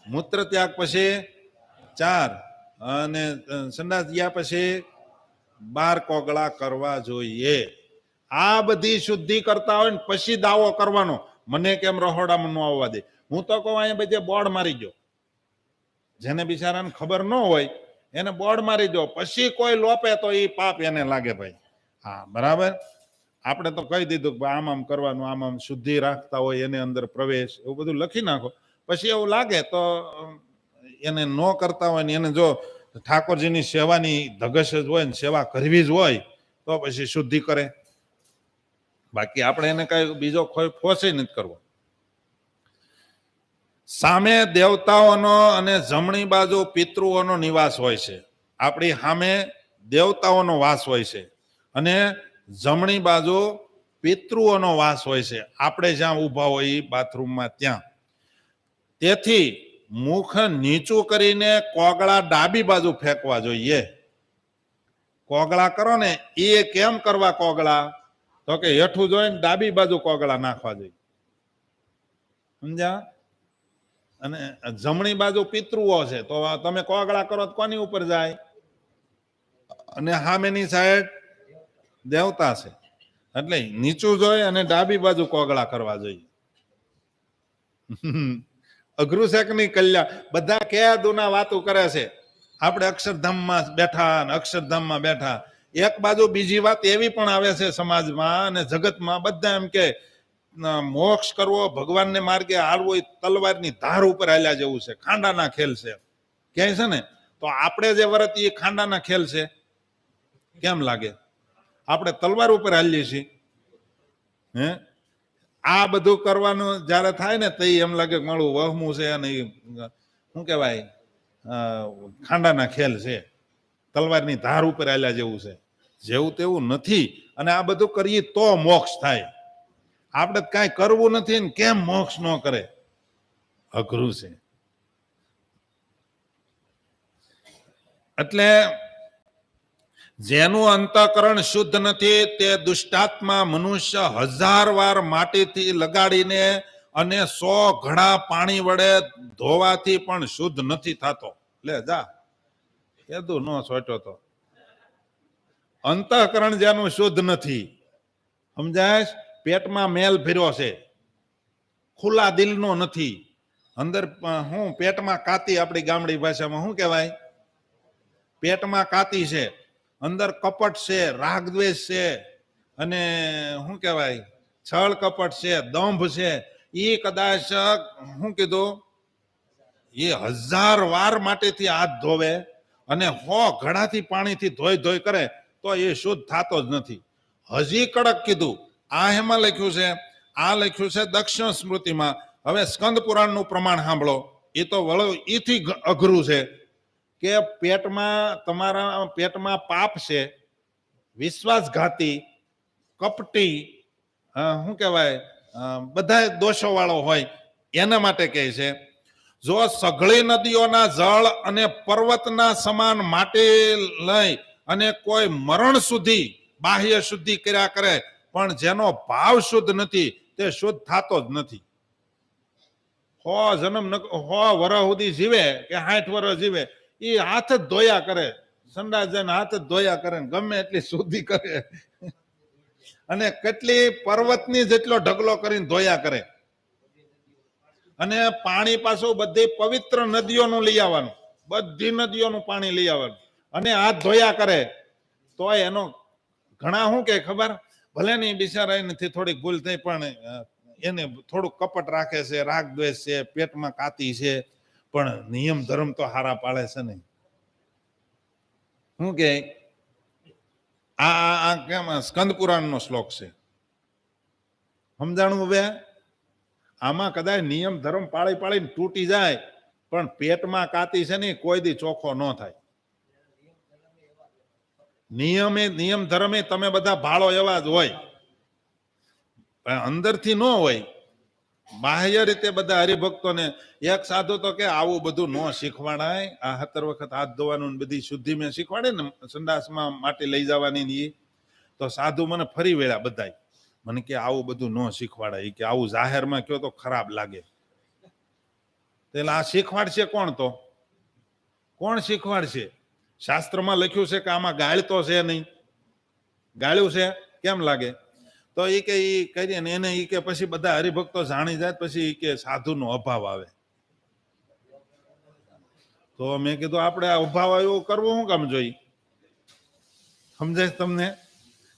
મૂત્ર ત્યાગ પછી 4 અને સંડાસ ગયા પછી 12 કોગળા કરવા જોઈએ. આ બધી શુદ્ધિ કરતા હોય ને પછી દાવો કરવાનો મને કેમ રહોડામાં ન આવવા દે. હું તો કહું અહીંયા બધે બોર્ડ મારી દો. જેને બિચારાને ખબર ન હોય એને બોર્ડ મારી દો, પછી કોઈ લોપે તો એ પાપ એને લાગે ભાઈ. હા બરાબર. આપણે તો કહી દીધું કે આમ આમ કરવાનું, આમ આમ શુદ્ધિ રાખતા હોય એને અંદર પ્રવેશ, એવું બધું લખી નાખો. પછી એવું લાગે તો એને ન કરતા હોય ને એને જો ઠાકોરજીની સેવાની ધગશ જ હોય ને સેવા કરવી જ હોય તો પછી શુદ્ધિ કરે. બાકી આપણે એને કઈ બીજો ફોર્સ નથી કરવો. સામે દેવતાઓનો અને જમણી બાજુ પિતૃઓનો નિવાસ હોય છે. આપણી સામે દેવતાઓનો વાસ હોય છે અને જમણી બાજુ પિતૃઓનો વાસ હોય છે. આપણે જ્યાં ઊભા હોય બાથરૂમમાં ત્યાં. તેથી મુખ નીચું કરીને કોગળા ડાબી બાજુ ફેંકવા જોઈએ. કોગળા કરો ને એ કેમ કરવા કોગળા? તો કે હેઠું જોઈને ડાબી બાજુ કોગળા નાખવા જોઈએ, સમજ્યા? અને જમણી બાજુ પિતૃઓ છે તો તમે કોગળા કરો તો કોની ઉપર જાય? અને સામેની સાઈડ દેવતા છે, એટલે નીચું જોઈ અને ડાબી બાજુ કોગળા કરવા જોઈએ. અઘરું છે કે નહીં કલ્યાણ? બધા ક્યાં દુના વાતો કરે છે. આપણે અક્ષરધામમાં બેઠા ને અક્ષરધામમાં બેઠા. એક બાજુ બીજી વાત એવી પણ આવે છે સમાજમાં અને જગતમાં, બધા એમ કે મોક્ષ કરવો, ભગવાનને માર્ગે હાલવું એ તલવારની ધાર ઉપર હાલ્યા જેવું છે, ખાંડાના ખેલ છે કહે છે ને. તો આપણે જે વ્રત એ ખાંડાના ખેલ છે કેમ લાગે? આપણે તલવાર ઉપર હાલીએ છીએ. હે આ બધું કરવાનું જયારે થાય ને તો એમ લાગે મારું વહમું છે અને શું કહેવાય ખાંડાના ખેલ છે, તલવારની ધાર ઉપર હાલ્યા જેવું છે. જેવું તેવું નથી. અને આ બધું કરીએ તો મોક્ષ થાય. આપણે કઈ કરવું નથી ને કેમ મોક્ષ ન કરે? અઘરું છે. એટલે જેનું અંતઃકરણ શુદ્ધ નથી તે દુષ્ટાત્મા મનુષ્ય 1000 વાર માટીથી લગાડીને અને 100 ઘડા પાણી વડે ધોવાથી પણ શુદ્ધ નથી થતો. લે જા કીધું ન સોટ્યો તો. અંતઃકરણ જેનું શુદ્ધ નથી, સમજાય? પેટમાં મેલ ફેર્યો છે, ખુલ્લા દિલનો નથી, અંદર હું પેટમાં કાતી, આપણી ગામડી ભાષામાં શું કહેવાય? પેટમાં કાતી છે, અંદર કપટ છે, રાગદ્વેષ છે, અને શું કહેવાય છળ કપટ છે, દંભ છે. એ કદાચ શું કીધું એ 1000 વાર માટેથી હાથ ધોવે અને 100 ઘડાથી પાણીથી ધોઈ કરે તો એ શુદ્ધ થતો જ નથી. હજી કડક કીધું. આ એમાં લખ્યું છે, આ લખ્યું છે દક્ષિણ સ્મૃતિમાં. હવે સ્કંદ પુરાણનું પ્રમાણ સાંભળો. એ તો વળો એથી અઘરું છે કે પેટમાં તમારા પેટમાં પાપ છે, વિશ્વાસઘાતી, કપટી, શું કહેવાય બધા દોષો વાળો હોય એના માટે કહે છે જો સઘળી નદીઓના જળ અને પર્વતના સમાન માટી લઈ અને કોઈ મરણ સુધી બાહ્ય શુદ્ધિ કર્યા કરે પણ જેનો ભાવ શુદ્ધ નથી તે શુદ્ધ થતો જ નથી. 100 જન્મ 100 વર્ષ સુધી જીવે કે 60 વર્ષ જીવે એ હાથ જ ધોયા કરે, સંડાસ જઈને હાથ જ ધોયા કરે, ગમે એટલી શુદ્ધિ કરે અને કેટલી પર્વતની જેટલો ઢગલો કરીને ધોયા કરે. અને પાણી પાછું બધી પવિત્ર નદીઓનું લઈ આવવાનું, બધી નદીઓનું પાણી લઈ આવવાનું અને હાથ ધોયા કરે તો એનો ઘણા શું કે ખબર? ભલે ને બિચારા નથી થોડીક ભૂલ થઈ પણ એને થોડુંક કપટ રાખે છે, રાગ દ્વેષ છે, પેટમાં કાતી છે, પણ નિયમ ધર્મ તો હારા પાળે છે ને. શું કે આ કેમ સ્કંદ પુરાણનો શ્લોક છે, સમજાણું હવે? આમાં કદાચ નિયમ ધર્મ પાળી પાળીને તૂટી જાય, પણ પેટમાં કાતી છે ને કોઈ દી ચોખ્ખો ન થાય. નિયમ ધર્મે તમે બધા ભાળો એવા જ હોય, પણ અંદરથી ન હોય. બાહ્ય રીતે બધા હરિભક્તોને એક સાધુ તો કે આવું બધું ન શીખવાડાય. આ 17 વખત હાથ ધોવાનું બધી શુદ્ધિ મેં શીખવાડે ને, સંડાસમાં માટી લઈ જવાની, તો સાધુ મને ફરી વેળા બધાય મને કે આવું બધું ન શીખવાડાય, કે આવું જાહેરમાં કયો તો ખરાબ લાગે. એટલે આ શીખવાડશે કોણ? તો કોણ શીખવાડશે? શાસ્ત્રમાં લખ્યું છે કે આમાં ગાળ તો છે નહીં. ગાળ્યું છે કેમ લાગે? તો એ કે એ કરીએ ને એને એ કે પછી બધા હરિભક્તો જાણી જાય, પછી કે સાધુનો અભાવ આવે. તો મેં કીધું આપણે આ અભાવ આવ્યો કરવું શું કામ જોઈએ? સમજાય તમને?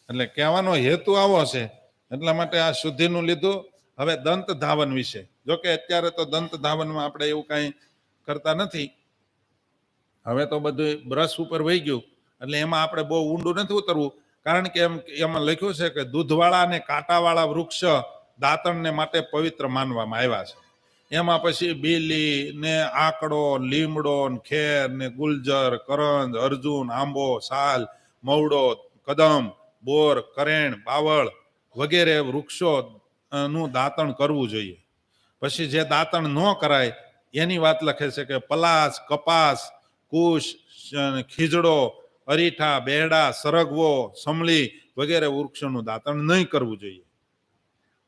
એટલે કહેવાનો હેતુ આવો છે, એટલા માટે આ શુદ્ધિનું લીધું. હવે દંત ધાવન વિશે, જોકે અત્યારે તો દંત ધાવનમાં આપણે એવું કાંઈ કરતા નથી. હવે તો બધું બ્રશ ઉપર વહી ગયું, એટલે એમાં આપણે બહુ ઊંડું નથી ઉતરવું, કારણ કે એમાં લખ્યું છે કે દૂધવાળા અને કાંટાવાળા વૃક્ષ દાંતણને માટે પવિત્ર માનવામાં આવ્યા છે. એમાં પછી બીલી ને આકડો, લીમડો ને ખેર ને ગુલજર, કરંજ, અર્જુન, આંબો, સાલ, મવડો, કદમ, બોર, કરેણ, બાવળ વગેરે વૃક્ષો નું દાંતણ કરવું જોઈએ. પછી જે દાંતણ ન કરાય એની વાત લખે છે કે પલાસ, કપાસ, કુશ, ખીજડો, અરીઠા, બેરડા, સરગવો, સમલી વગેરે વૃક્ષોનું દાંતણ નહીં કરવું જોઈએ.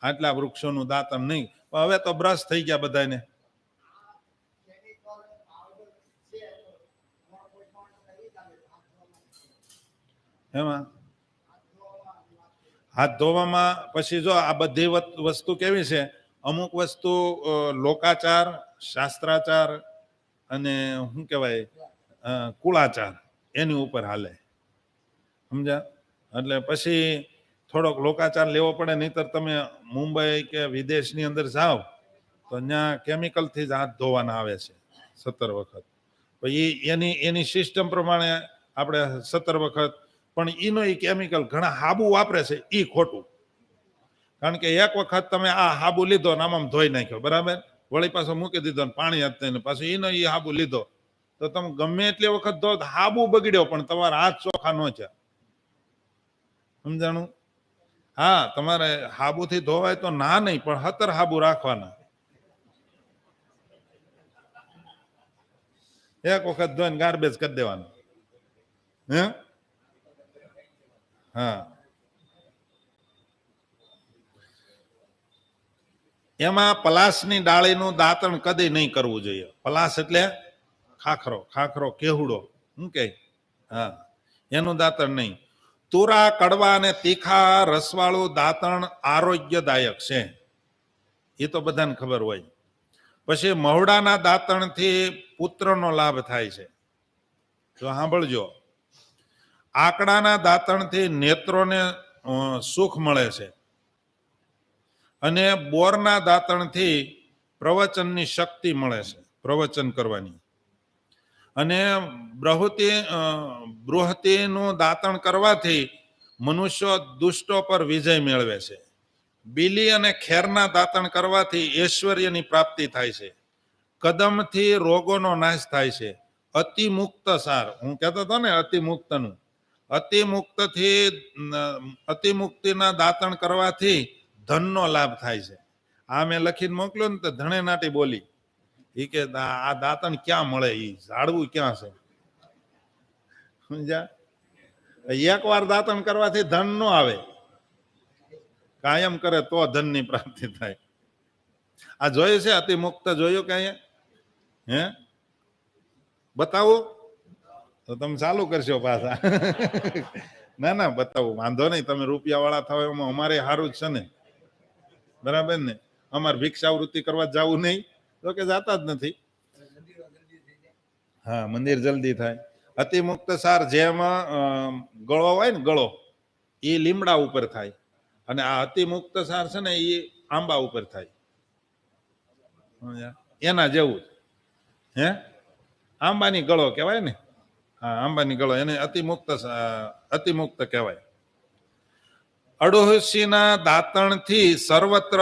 આટલા વૃક્ષોનું દાંતણ નહીં. હવે તો બ્રશ થઈ ગયા બધાને. એમાં હાથ ધોવામાં પછી જો આ બધી વસ્તુ કેવી છે, અમુક વસ્તુ લોકાચાર, શાસ્ત્રાચાર અને શું કહેવાય કુળાચાર એની ઉપર હાલે. સમજ્યા? એટલે પછી થોડોક લોકાચાર લેવો પડે, નહીતર તમે મુંબઈ કે વિદેશની અંદર જાઓ તો ત્યાં કેમિકલથી જ હાથ ધોવાના આવે છે 17 વખત. પછી એની સિસ્ટમ પ્રમાણે આપણે 17 વખત, પણ એનો એ કેમિકલ ઘણા હાબુ વાપરે છે, એ ખોટું. કારણ કે એક વખત તમે આ હાબુ લીધો ને આમ ધોઈ નાખ્યો, બરાબર, વળી પાછો મૂકી દીધો ને પાણી આપતા ને પાછું એનો એ હાબુ લીધો, તો તમે ગમે એટલી વખત ધો, હાબુ બગડ્યો પણ તમારા હાથ ચોખ્ખા ન છે. સમજાણું? હા, તમારે હાબુથી ધોવાય તો ના નહીં, પણ 17 હાબુ રાખવાના. એક વખત ધોઈને ગાર્બેજ કરી દેવાનું. હે? હા. એમાં પલાસની ડાળીનું દાંતણ કદી નહીં કરવું જોઈએ. પલાસ એટલે ખાખરો, ખાખરો કેહુડો, શું કે? હા, એનું દાંતણ નહીં. તુરા, કડવા અને તીખા રસવાળું દાંતણ આરોગ્યદાયક છે, એ તો બધાને ખબર હોય. પછી મહુડાના દાંતણથી પુત્રનો લાભ થાય છે. તો સાંભળજો, આકડાના દાંતણથી નેત્રોને સુખ મળે છે, અને બોરના દાંતણથી પ્રવચનની શક્તિ મળે છે, પ્રવચન કરવાની. અને બૃહતિનું દાંતણ કરવાથી મનુષ્ય દુષ્ટો પર વિજય મેળવે છે. બીલી અને ખેરના દાંતણ કરવાથી ઐશ્વર્યની પ્રાપ્તિ થાય છે. કદમથી રોગોનો નાશ થાય છે. અતિમુક્ત સાર, હું કહેતો હતો ને અતિમુક્તનું, અતિમુક્તિના દાંતણ કરવાથી ધનનો લાભ થાય છે. આ મેં લખીને મોકલ્યો ને તો ધણે નાટી બોલી, એ કે આ દાંતણ ક્યાં મળે, એ ઝાડવું ક્યાં છે? સમજ્યા? એક વાર દાંતણ કરવાથી ધન નો આવે, કાયમ કરે તો ધનની પ્રાપ્તિ થાય. આ જોયું છે અતિમુક્ત? જોયું કે અહીંયા? હે, બતાવું તો તમે ચાલુ કરશો પાછા? ના ના, બતાવું, વાંધો નહીં. તમે રૂપિયા વાળા થાવ એમાં અમારે સારું જ છે ને, બરાબર ને? અમારે ભિક્ષાવૃત્તિ કરવા જવું નહીં, તો કે જાતા જ નથી. હા, મંદિર જલ્દી થાય. અતિમુક્ત સાર જેમાં ગળો હોય ને, ગળો એ લીમડા ઉપર થાય, અને આ અતિમુક્ત સાર છે ને એ આંબા ઉપર થાય. એના જેવું હે આંબાની ગળો કહેવાય ને. હા, આંબાની ગળો, એને અતિમુક્ત કહેવાય. અડોશીના દાંતણથી સર્વત્ર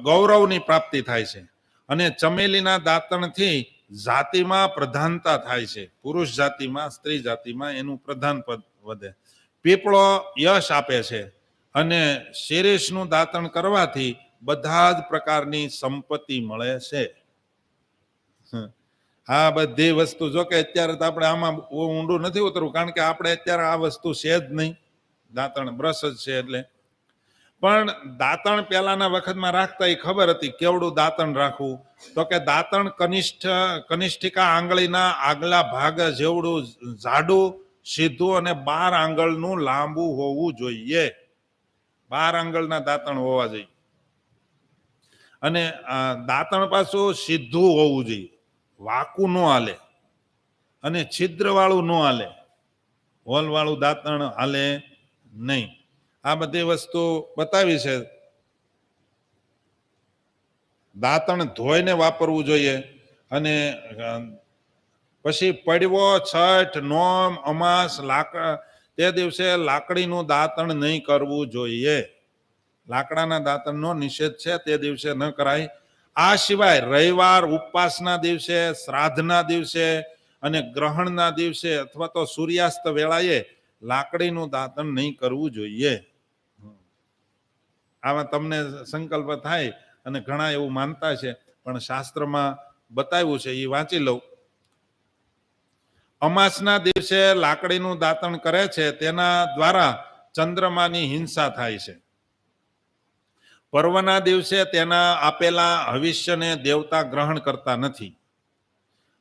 ગૌરવની પ્રાપ્તિ થાય છે અને ચમેલીના દાંતણથી જાતિમાં પ્રધાનતા થાય છે. પુરુષ જાતિમાં, સ્ત્રી જાતિમાં એનું પ્રધાન પદ વધે. પીપળો યશ આપે છે અને શિરીષનું દાંતણ કરવાથી બધા જ પ્રકારની સંપત્તિ મળે છે. આ બધી વસ્તુ, જો કે અત્યારે તો આપણે આમાં ઊંડું નથી ઉતરવું, કારણ કે આપણે અત્યારે આ વસ્તુ છે જ નહીં. દાંતણ બ્રશ જ છે એટલે. પણ દાંતણ પહેલાના વખતમાં રાખતા એ ખબર હતી કેવડું દાંતણ રાખવું. તો કે દાંતણ કનિષ્ઠિકા આંગળીના આગલા ભાગ જેવડું જાડું, સીધું અને 12 આંગળનું લાંબુ હોવું જોઈએ. 12 આંગળના દાંતણ હોવા જોઈએ. અને દાંતણ પાછું સીધું હોવું જોઈએ, વાકું ન હાલે અને છિદ્ર વાળું ન હાલે. હોલ વાળું દાંતણ હાલે નહીં. આ બધી વસ્તુ બતાવી છે. દાંતણ ધોઈને વાપરવું જોઈએ. અને પછી પડવો, છઠ, નોમ, અમાસ, તે દિવસે લાકડીનું દાંતણ નહીં કરવું જોઈએ. લાકડાના દાંતણનો નિષેધ છે, તે દિવસે ન કરાય. આ સિવાય રવિવાર, ઉપવાસના દિવસે, શ્રાદ્ધના દિવસે અને ગ્રહણના દિવસે અથવા તો સૂર્યાસ્ત વેળાએ લાકડીનું દાંતણ નહીં કરવું જોઈએ. આમાં તમને સંકલ્પ થાય અને ઘણા એવું માનતા છે, પણ શાસ્ત્રમાં બતાવ્યું છે, એ વાંચી લઉં. અમાસના દિવસે લાકડીનું દાંતણ કરે છે તેના દ્વારા ચંદ્રમાની હિંસા થાય છે. પર્વના દિવસે તેના આપેલા હવિષ્યને દેવતા ગ્રહણ કરતા નથી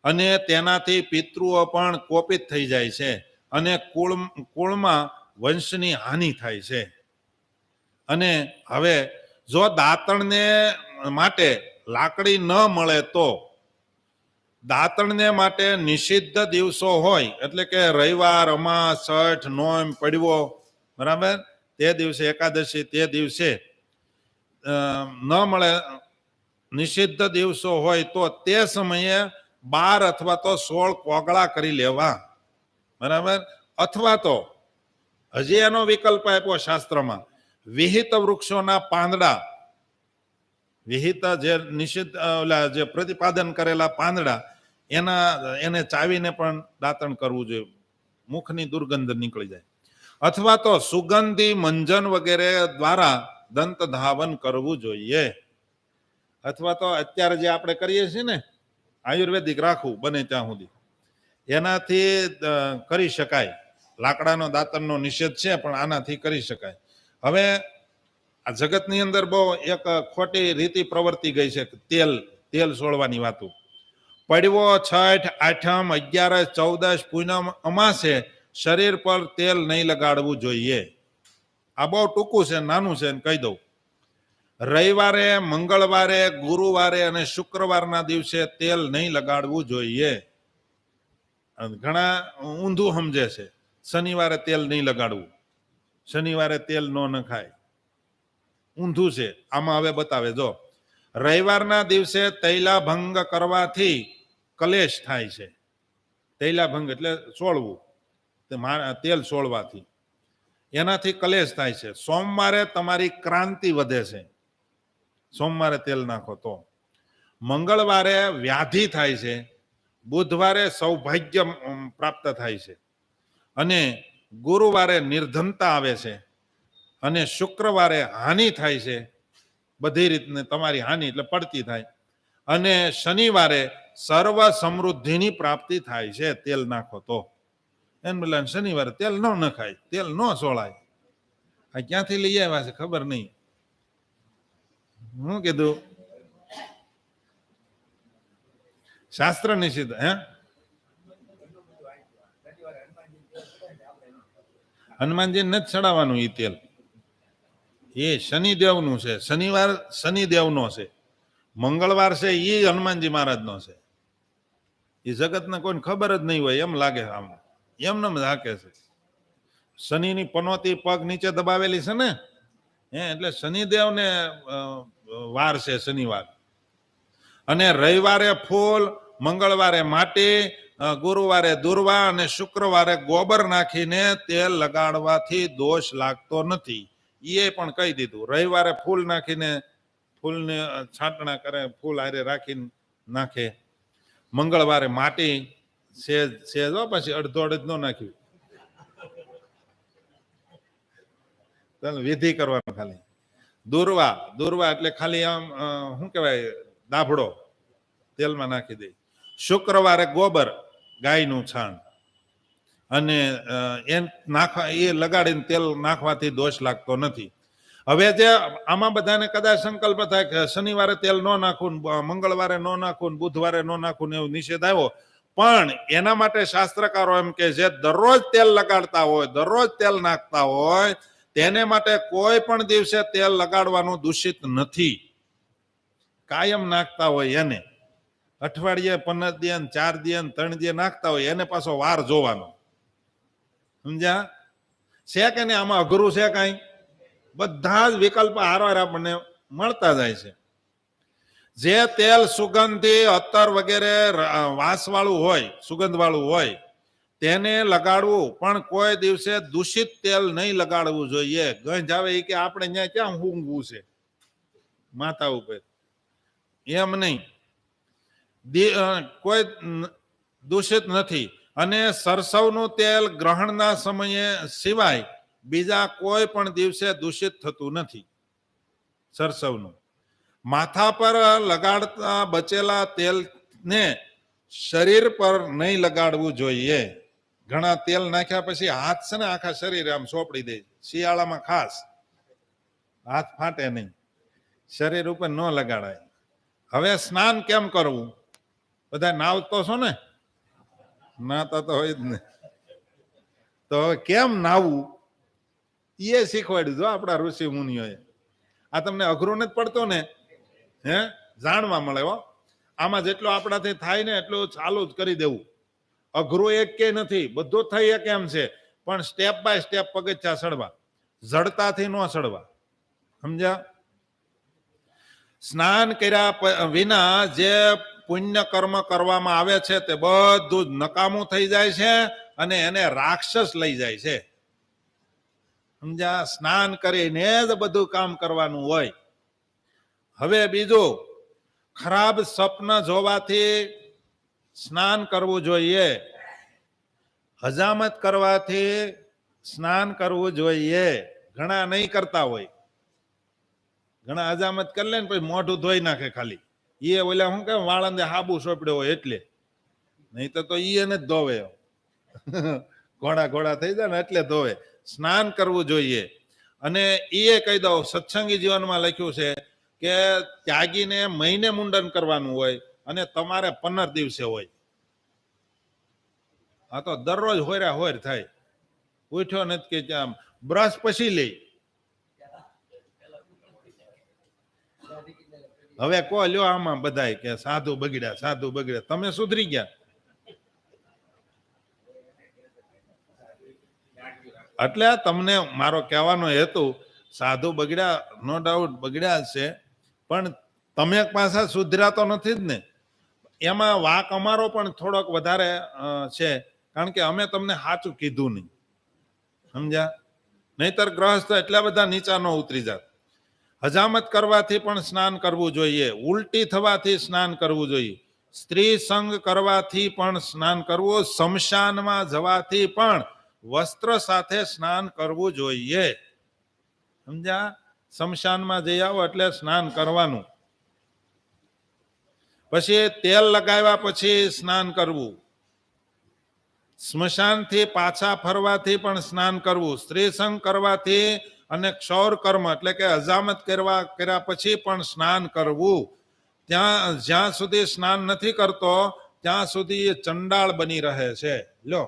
અને તેનાથી પિતૃઓ પણ કોપિત થઈ જાય છે અને કુળમાં વંશની હાનિ થાય છે. અને હવે જો દાંતણને માટે લાકડી ન મળે તો દાંતણને માટે નિષિદ્ધ દિવસો હોય, એટલે કે રવિવાર, અમાસ, છઠ, નોમ, પડવો, બરાબર, તે દિવસે એકાદશી, તે દિવસે ન મળે, નિષિદ્ધ દિવસો હોય તો તે સમયે 12 અથવા તો 16 કોગળા કરી લેવા. બરાબર. અથવા તો હજી એનો વિકલ્પ આપ્યો શાસ્ત્રમાં, વિહિત વૃક્ષોના પાંદડા, વિહિત જે નિષિદ્ધ જે પ્રતિપાદન કરેલા પાંદડા, એને ચાવીને પણ દાંતણ કરવું જોઈએ, મુખની દુર્ગંધ નીકળી જાય. અથવા તો સુગંધી મંજન વગેરે દ્વારા દંત ધાવન કરવું જોઈએ. અથવા તો અત્યારે જે આપણે કરીએ છીએ ને, આયુર્વેદિક રાખવું બને ત્યાં સુધી, એનાથી કરી શકાય. લાકડાનો દાંતણનો નિષેધ છે, પણ આનાથી કરી શકાય. હવે આ જગતની અંદર બહુ એક ખોટી રીતિ પ્રવર્તી ગઈ છે, તેલ છોડવાની વાતો. પડવો, છઠ, આઠમ, 11, 14, પૂનમ, અમાસે શરીર પર તેલ નહીં લગાડવું જોઈએ. આ બહુ ટૂંકું છે, નાનું છે, કહી દઉં. રવિવારે, મંગળવારે, ગુરુવારે અને શુક્રવારના દિવસે તેલ નહીં લગાડવું જોઈએ. ઘણા ઊંધું સમજે છે, શનિવારે તેલ નહીં લગાડવું, શનિવારે તેલ ન નખાય, ઊંધું છે. આમાં હવે બતાવે, જો રવિવારના દિવસે તૈલાભંગ કરવાથી કલેશ થાય છે. તૈલાભંગ એટલે છોડવું, તેલ છોડવાથી એનાથી કલેશ થાય છે. સોમવારે તમારી ક્રાંતિ વધે છે, સોમવારે તેલ નાખો તો. મંગળવારે વ્યાધિ થાય છે, બુધવારે સૌભાગ્ય પ્રાપ્ત થાય છે અને ગુરુવારે નિર્ધનતા આવે છે અને શુક્રવારે હાનિ થાય છે, બધી રીતને તમારી હાનિ એટલે પડતી થાય. અને શનિવારે સર્વ સમૃદ્ધિની પ્રાપ્તિ થાય છે તેલ નાખો તો. એમ બોલે શનિવારે તેલ ન નખાય, તેલ ન સોળાય. આ ક્યાંથી લઈ આવ્યા છે ખબર નહીં. હું કીધું શાસ્ત્ર નિષિદ્ધ. હનુમાનજી નથી ચડાવવાનું એ તેલ, એ શનિદેવનું છે. શનિવાર શનિદેવનો છે, મંગળવાર છે એ હનુમાનજી મહારાજનો છે. એ જગતને કોઈને ખબર જ નહીં હોય એમ લાગે, આમ એમને જ હાકે છે. શનિની પનોતી પગ નીચે દબાવેલી છે ને, એટલે શનિદેવને વાર છે શનિવાર. અને રવિવારે ફૂલ, મંગળવારે માટી, ગુરુવારે દુર્વા અને શુક્રવારે ગોબર નાખીને તેલ લગાડવાથી દોષ લાગતો નથી. એ પણ કહી દીધું. રવિવારે ફૂલ નાખીને ફૂલને છાંટણા કરે, ફૂલ હારે રાખીને નાખે. મંગળવારે માટી સેજ પછી અડધો અડધ ન નાખ્યું, વિધિ કરવાનું ખાલી. દુર્વા એટલે ખાલી આમ શું કહેવાય, દાભડો તેલમાં નાખી દે. શુક્રવારે ગોબર, ગાયનું છાણ, અને એ લગાડીને તેલ નાખવાથી દોષ લાગતો નથી. હવે જે આમાં બધાને કદાચ સંકલ્પ થાય કે શનિવારે તેલ ન નાખવું, મંગળવારે ન નાખવું, બુધવારે ન નાખવું, એવો નિષેધ આવ્યો. પણ એના માટે શાસ્ત્રકારો એમ કે જે દરરોજ તેલ લગાડતા હોય, દરરોજ તેલ નાખતા હોય, તેને માટે કોઈ પણ દિવસે તેલ લગાડવાનું દૂષિત નથી. કાયમ નાખતા હોય એને, અઠવાડિયે 15 દિવસ, 4 દિવસ, 3 દિવસ નાખતા હોય એને પાછો વાર જોવાનો. સમજ્યા? છે કે નહીં? આમાં અઘરું છે કઈ? બધા જ વિકલ્પ હારવાર આપણને મળતા જાય છે. જે તેલ સુગંધી, અત્તર વગેરે વાસવાળું હોય, સુગંધ વાળું હોય, તેને લગાડવું. પણ કોઈ દિવસે દૂષિત તેલ નહીં લગાડવું જોઈએ. ગંજ આવે એ કે આપણે ત્યાં ક્યાં ઊંઘવું છે માથા ઉપર, એમ નહીં. કોઈ દૂષિત નથી. અને સરસવનું તેલ ગ્રહણના સમયે સિવાય બીજા કોઈ પણ દિવસે દૂષિત થતું નથી. સરસવનું માથા પર લગાડતા બચેલા તેલને શરીર પર નહીં લગાડવું જોઈએ. ઘણા તેલ નાખ્યા પછી હાથ છે ને આખા શરીરે આમ સોપડી દે. શિયાળામાં ખાસ હાથ ફાટે નહીં, શરીર ઉપર ન લગાડાય. હવે સ્નાન કેમ કરવું? બધા નાવતો છો ને? નાતા તો હોય જ ને. તો કેમ નાવું એ શીખવાડ્યું જો આપણા ઋષિ મુનિઓએ. આ તમને અઘરું નથી પડતું ને? જાણવા મળે હો. આમાં જેટલું આપણાથી થાય ને એટલું ચાલુ જ કરી દેવું. અઘરું એક કે નથી, બધું થઈ એક એમ છે. પણ સ્ટેપ બાય સ્ટેપ પગથિયા ચડવા, જડતાથી ન ચડવા. સમજ્યા? સ્નાન કર્યા વિના જે પુણ્ય કર્મ કરવામાં આવે છે તે બધું જ નકામું થઈ જાય છે અને એને રાક્ષસ લઈ જાય છે. સમજ્યા? સ્નાન કરીને જ બધું કામ કરવાનું હોય. હવે બીજું, ખરાબ સ્વપ્ન જોવાથી સ્નાન કરવું જોઈએ. હજામત કરવાથી સ્નાન કરવું જોઈએ. ઘણા નહીં કરતા હોય, ઘણા હજામત કરી લે ને પછી મોઢું ધોઈ નાખે ખાલી. એ ઓલા શું કે વાળંદે હાબુ સોંપડ્યો હોય એટલે, નહીં તો એને જ ધોવે. ઘોડા થઈ જાય ને એટલે ધોવે. સ્નાન કરવું જોઈએ. અને એ કહી દઉં, સત્સંગી જીવનમાં લખ્યું છે કે ત્યાગીને મહિને મુંડન કરવાનું હોય અને તમારે 15 દિવસે હોય. આ તો દરરોજ હોર્યા હોર થાય. ઉઠ્યો નથી કે ત્યાં બ્રશ પછી લે. હવે કો લ્યો આમાં બધાય કે સાધુ બગડ્યા, સાધુ બગડ્યા. તમે સુધરી ગયા? એટલે તમને મારો કહેવાનો હેતુ, સાધુ બગડ્યા નો ડાઉટ બગડ્યા છે, પણ તમે પાછા સુધર્યા તો નથી જ ને. એમાં વાક અમારો પણ થોડોક વધારે છે, કારણ કે અમે તમને સાચું કીધું નહીં. સમજ્યા? નહીતર ગ્રહસ્થ એટલા બધા નીચા ન ઉતરી જાત. હજામત કરવાથી પણ સ્નાન કરવું જોઈએ. ઉલટી થવાથી સ્નાન કરવું જોઈએ. સ્ત્રી સંગ કરવાથી પણ સ્નાન કરવું. શમશાનમાં જવાથી પણ વસ્ત્ર સાથે સ્નાન કરવું જોઈએ. સમજ્યા? શમશાનમાં જઈ આવો એટલે સ્નાન કરવાનું. પછી તેલ લગાવ્યા પછી સ્નાન કરવું. સ્મશાનથી પાછા ફરવાથી પણ સ્નાન કરવું. સ્ત્રી સંગ કરવાથી અને ક્ષૌર કર્મ એટલે કે હજામત કર્યા પછી પણ સ્નાન કરવું. જ્યાં સુધી સ્નાન નથી કરતો ત્યાં સુધી એ ચંડાળ બની રહે છે. લો,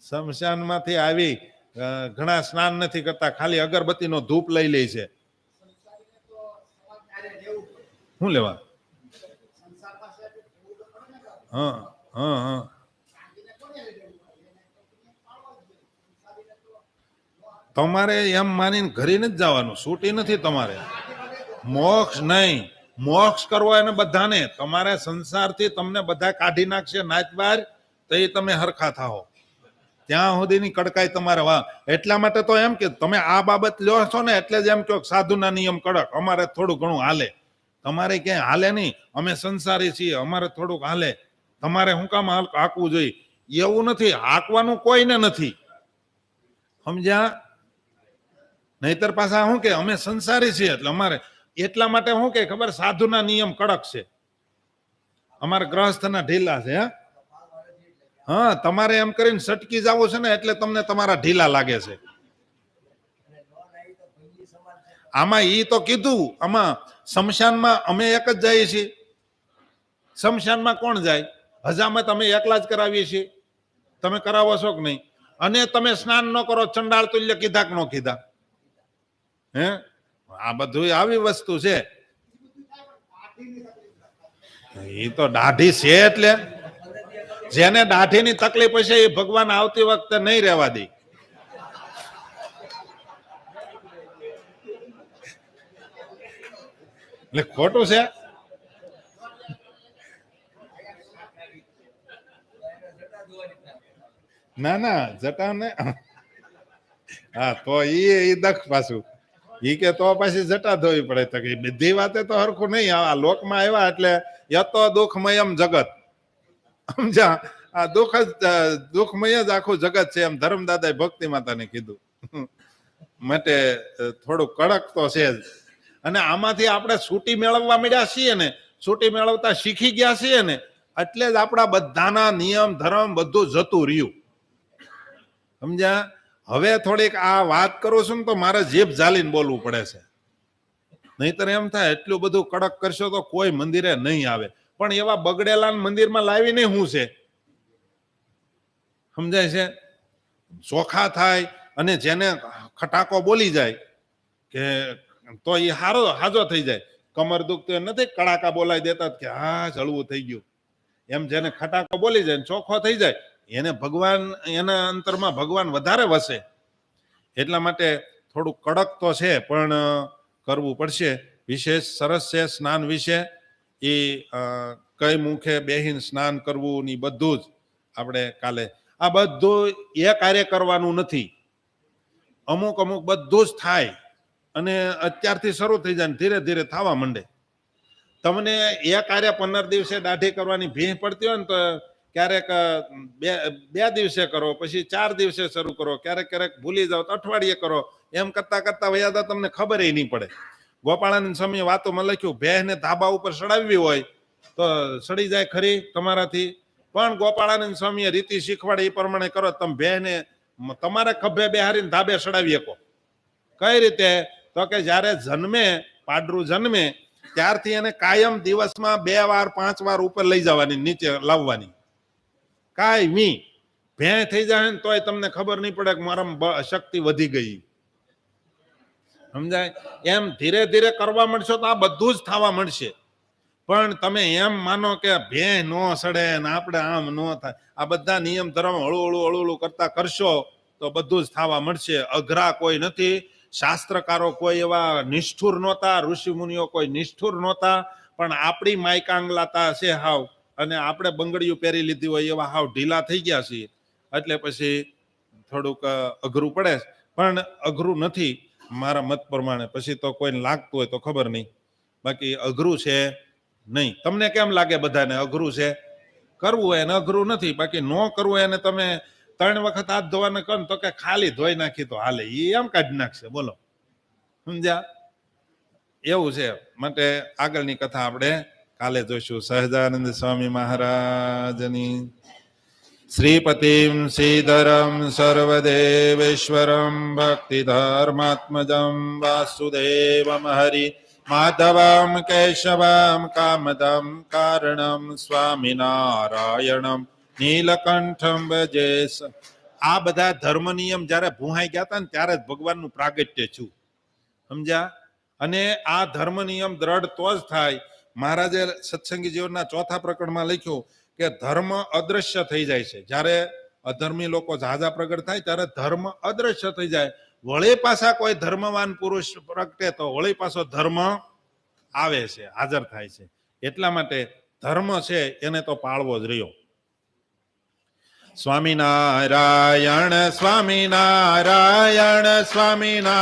શમશાનમાંથી આવી ઘણા સ્નાન નથી કરતા, ખાલી અગરબત્તીનો ધૂપ લઈ લે છે. શું લેવા? હા હા હા તમારે એમ માનીને ઘરે નથી જવાનું, છૂટી નથી તમારે. મોક્ષ નહીં, મોક્ષ કરવો એને બધાને. તમારે સંસારથી તમને બધા કાઢી નાખશે નાચ બહાર તો એ તમે હરખા થાઓ. ત્યાં સુધીની કડકાઈ તમારે વાહ. એટલા માટે તો એમ કે તમે આ બાબત લ્યો છો ને એટલે જ એમ કહો સાધુના નિયમ કડક, અમારે થોડું ઘણું હાલે. તમારે ક્યાંય હાલે નહીં, અમે સંસારી છીએ, અમારે થોડુંક હાલે. તમારે શું કામ હાંકવું જોઈએ? એવું નથી, હાંકવાનું કોઈને નથી, સમજ્યા? નહીતર પાછા શું કે અમે સંસારી છીએ એટલે અમારે. એટલા માટે શું કે ખબર, સાધુના નિયમ કડક છે, અમારે ગ્રહસ્થના ઢીલા છે. હા, તમારે એમ કરીને સટકી જવું છે ને એટલે તમને તમારા ઢીલા લાગે છે. આમાં ઈ તો કીધું, આમાં શમશાનમાં અમે એક જ જઈએ છીએ. શમશાનમાં કોણ જાય? હજામત અમે એકલા જ કરાવીએ છીએ. તમે કરાવો છો કે નહીં? અને તમે સ્નાન ન કરો, ચંડાળ તુલ્ય કીધા કે ન કીધા? હે, આ બધું આવી વસ્તુ છે. એ તો દાઢી છે એટલે જેને દાઢીની તકલીફ હશે એ ભગવાન આવતી વખતે નહીં રહેવા દે. એટલે ખોટું છે. ના ના, જટા ને, હા તો ઈ દખ પાછું ઈ કે તો પાછી જટા ધોવી પડે. તો કે બધી વાતે તો હરખું નહીં. આ લોકમાં આવ્યા એટલે યતો દુઃખમયમ જગત, સમજા? આ દુઃખમય જ આખું જગત છે, એમ ધર્મદાદાએ ભક્તિ માતાને કીધું. માટે થોડું કડક તો છે જ. અને આમાંથી આપણે છૂટી મેળવવા મળ્યા છીએ ને, છૂટી મેળવતા શીખી ગયા છીએ ને, એટલે જ આપણા બધાના નિયમ ધર્મ બધું જતું રહ્યું, સમજ્યા? હવે થોડીક આ વાત કરું છું ને તો મારે જીભ ઝાલીને બોલવું પડે છે, નહીતર એમ થાય એટલું બધું કડક કરશો તો કોઈ મંદિરે નહીં આવે. પણ એવા બગડેલા મંદિરમાં લાવીને શું છે, સમજાય છે? ચોખા થાય અને જેને ખટાકો બોલી જાય કે તો એ હાજો થઈ જાય. કમર દુખતો નથી, કડાકા બોલાવી દેતા કે હા જળવું થઈ ગયું. એમ જેને ખટાકો બોલી જાય, ચોખ્ખો થઈ જાય, એને ભગવાન, એના અંતરમાં ભગવાન વધારે વસે. એટલા માટે થોડું કડક તો છે પણ કરવું પડશે. વિશેષ સરસ છે સ્નાન વિશે. એ કઈ મુખે બેહીને સ્નાન કરવું ને બધું જ આપણે કાલે. આ બધું એ કાર્ય કરવાનું નથી, અમુક અમુક બધું જ થાય અને અત્યારથી શરૂ થઈ જાય, ધીરે ધીરે થવા માંડે. તમને એ કાર્ય 15 દિવસે દાઢી કરવાની ભીહ પડતી હોય ને તો ક્યારેક બે દિવસે કરો, પછી 4 દિવસે શરૂ કરો, ક્યારેક ક્યારેક ભૂલી જાઓ તો અઠવાડિયે કરો. એમ કરતા કરતા વયાદા તમને ખબર નહીં પડે. ગોપાળાનંદ સ્વામી વાતોમાં લખ્યું, ભેંસને ધાબા ઉપર ચડાવવી હોય તો સડી જાય ખરી તમારાથી, પણ ગોપાળાનંદ સ્વામીએ રીતિ શીખવાડે એ પ્રમાણે કરો. તમે ભેંસને તમારે ખભે બેહારીને ધાબે ચડાવી શકો. કઈ રીતે? તો કે જ્યારે જન્મે, પાડરું જન્મે ત્યારથી એને કાયમ દિવસમાં 2 વાર 5 વાર ઉપર લઈ જવાની, નીચે લાવવાની, કાયમી. ભેં થઈ જાય ને તોય તમને ખબર નહીં પડે કે મારામાં શક્તિ વધી ગઈ, સમજાય? એમ ધીરે ધીરે કરવા મળશો તો આ બધું જ થવા મળશે. પણ તમે એમ માનો કે ભેં નો સડે ને આપણે આમ ન થાય, આ બધા નિયમ ધર્મ હળું હળું કરતા કરશો તો બધું જ થવા મળશે. અઘરા કોઈ નથી. શાસ્ત્રકારો કોઈ એવા નિષ્ઠુર નહોતા, ઋષિ મુનિઓ કોઈ નિષ્ઠુર નહોતા, પણ આપણી માયકાંગલાતા છે હાવ, અને આપણે બંગડીયું પહેરી લીધી હોય એવા હાવ ઢીલા થઈ ગયા છીએ. એટલે પછી થોડુંક અઘરું પડે, પણ અઘરું નથી મારા મત પ્રમાણે. પછી તો કોઈને લાગતું હોય તો ખબર નહીં, બાકી અઘરું છે નહીં. તમને કેમ લાગે બધાને અઘરું છે? કરવું હોય એને અઘરું નથી, બાકી ન કરવું એને તમે 3 વખત હાથ ધોવાના કરો તો કે ખાલી ધોઈ નાખી તો હાલે, એ એમ કાઢી નાખશે, બોલો, સમજ્યા? એવું છે. માટે આગળની કથા આપણે કાલે જોઈશું. સહજાનંદ સ્વામી મહારાજની. શ્રીપતિમ શ્રીધરમ સર્વદેવેશ્વરમ ભક્તિધર્માત્મજમ વાસુદેવમ હરિ માધવમ કેશવમ કામદમ કારણમ સ્વામિનારાયણમ નીલકંઠમ ભજે. આ બધા ધર્મ નિયમ જયારે ભૂહાઈ ગયા હતા ને ત્યારે જ ભગવાનનું પ્રાગટ્ય છું, સમજ્યા? અને આ ધર્મ નિયમ દ્રઢ તો જ થાય. મહારાજે સત્સંગી જીવનના 4થા પ્રકરણમાં લખ્યું કે ધર્મ અદ્રશ્ય થઈ જાય છે. જ્યારે અધર્મી લોકો ઝાઝા પ્રગટ થાય ત્યારે ધર્મ અદ્રશ્ય થઈ જાય, વળી પાછા કોઈ ધર્મવાન પુરુષ પ્રગટે તો વળી પાછો ધર્મ આવે છે, હાજર થાય છે. એટલા માટે ધર્મ છે એને તો પાળવો જ રહ્યો. સ્વામિનારાયણ સ્વામિનારાયણ સ્વામિનારાયણ.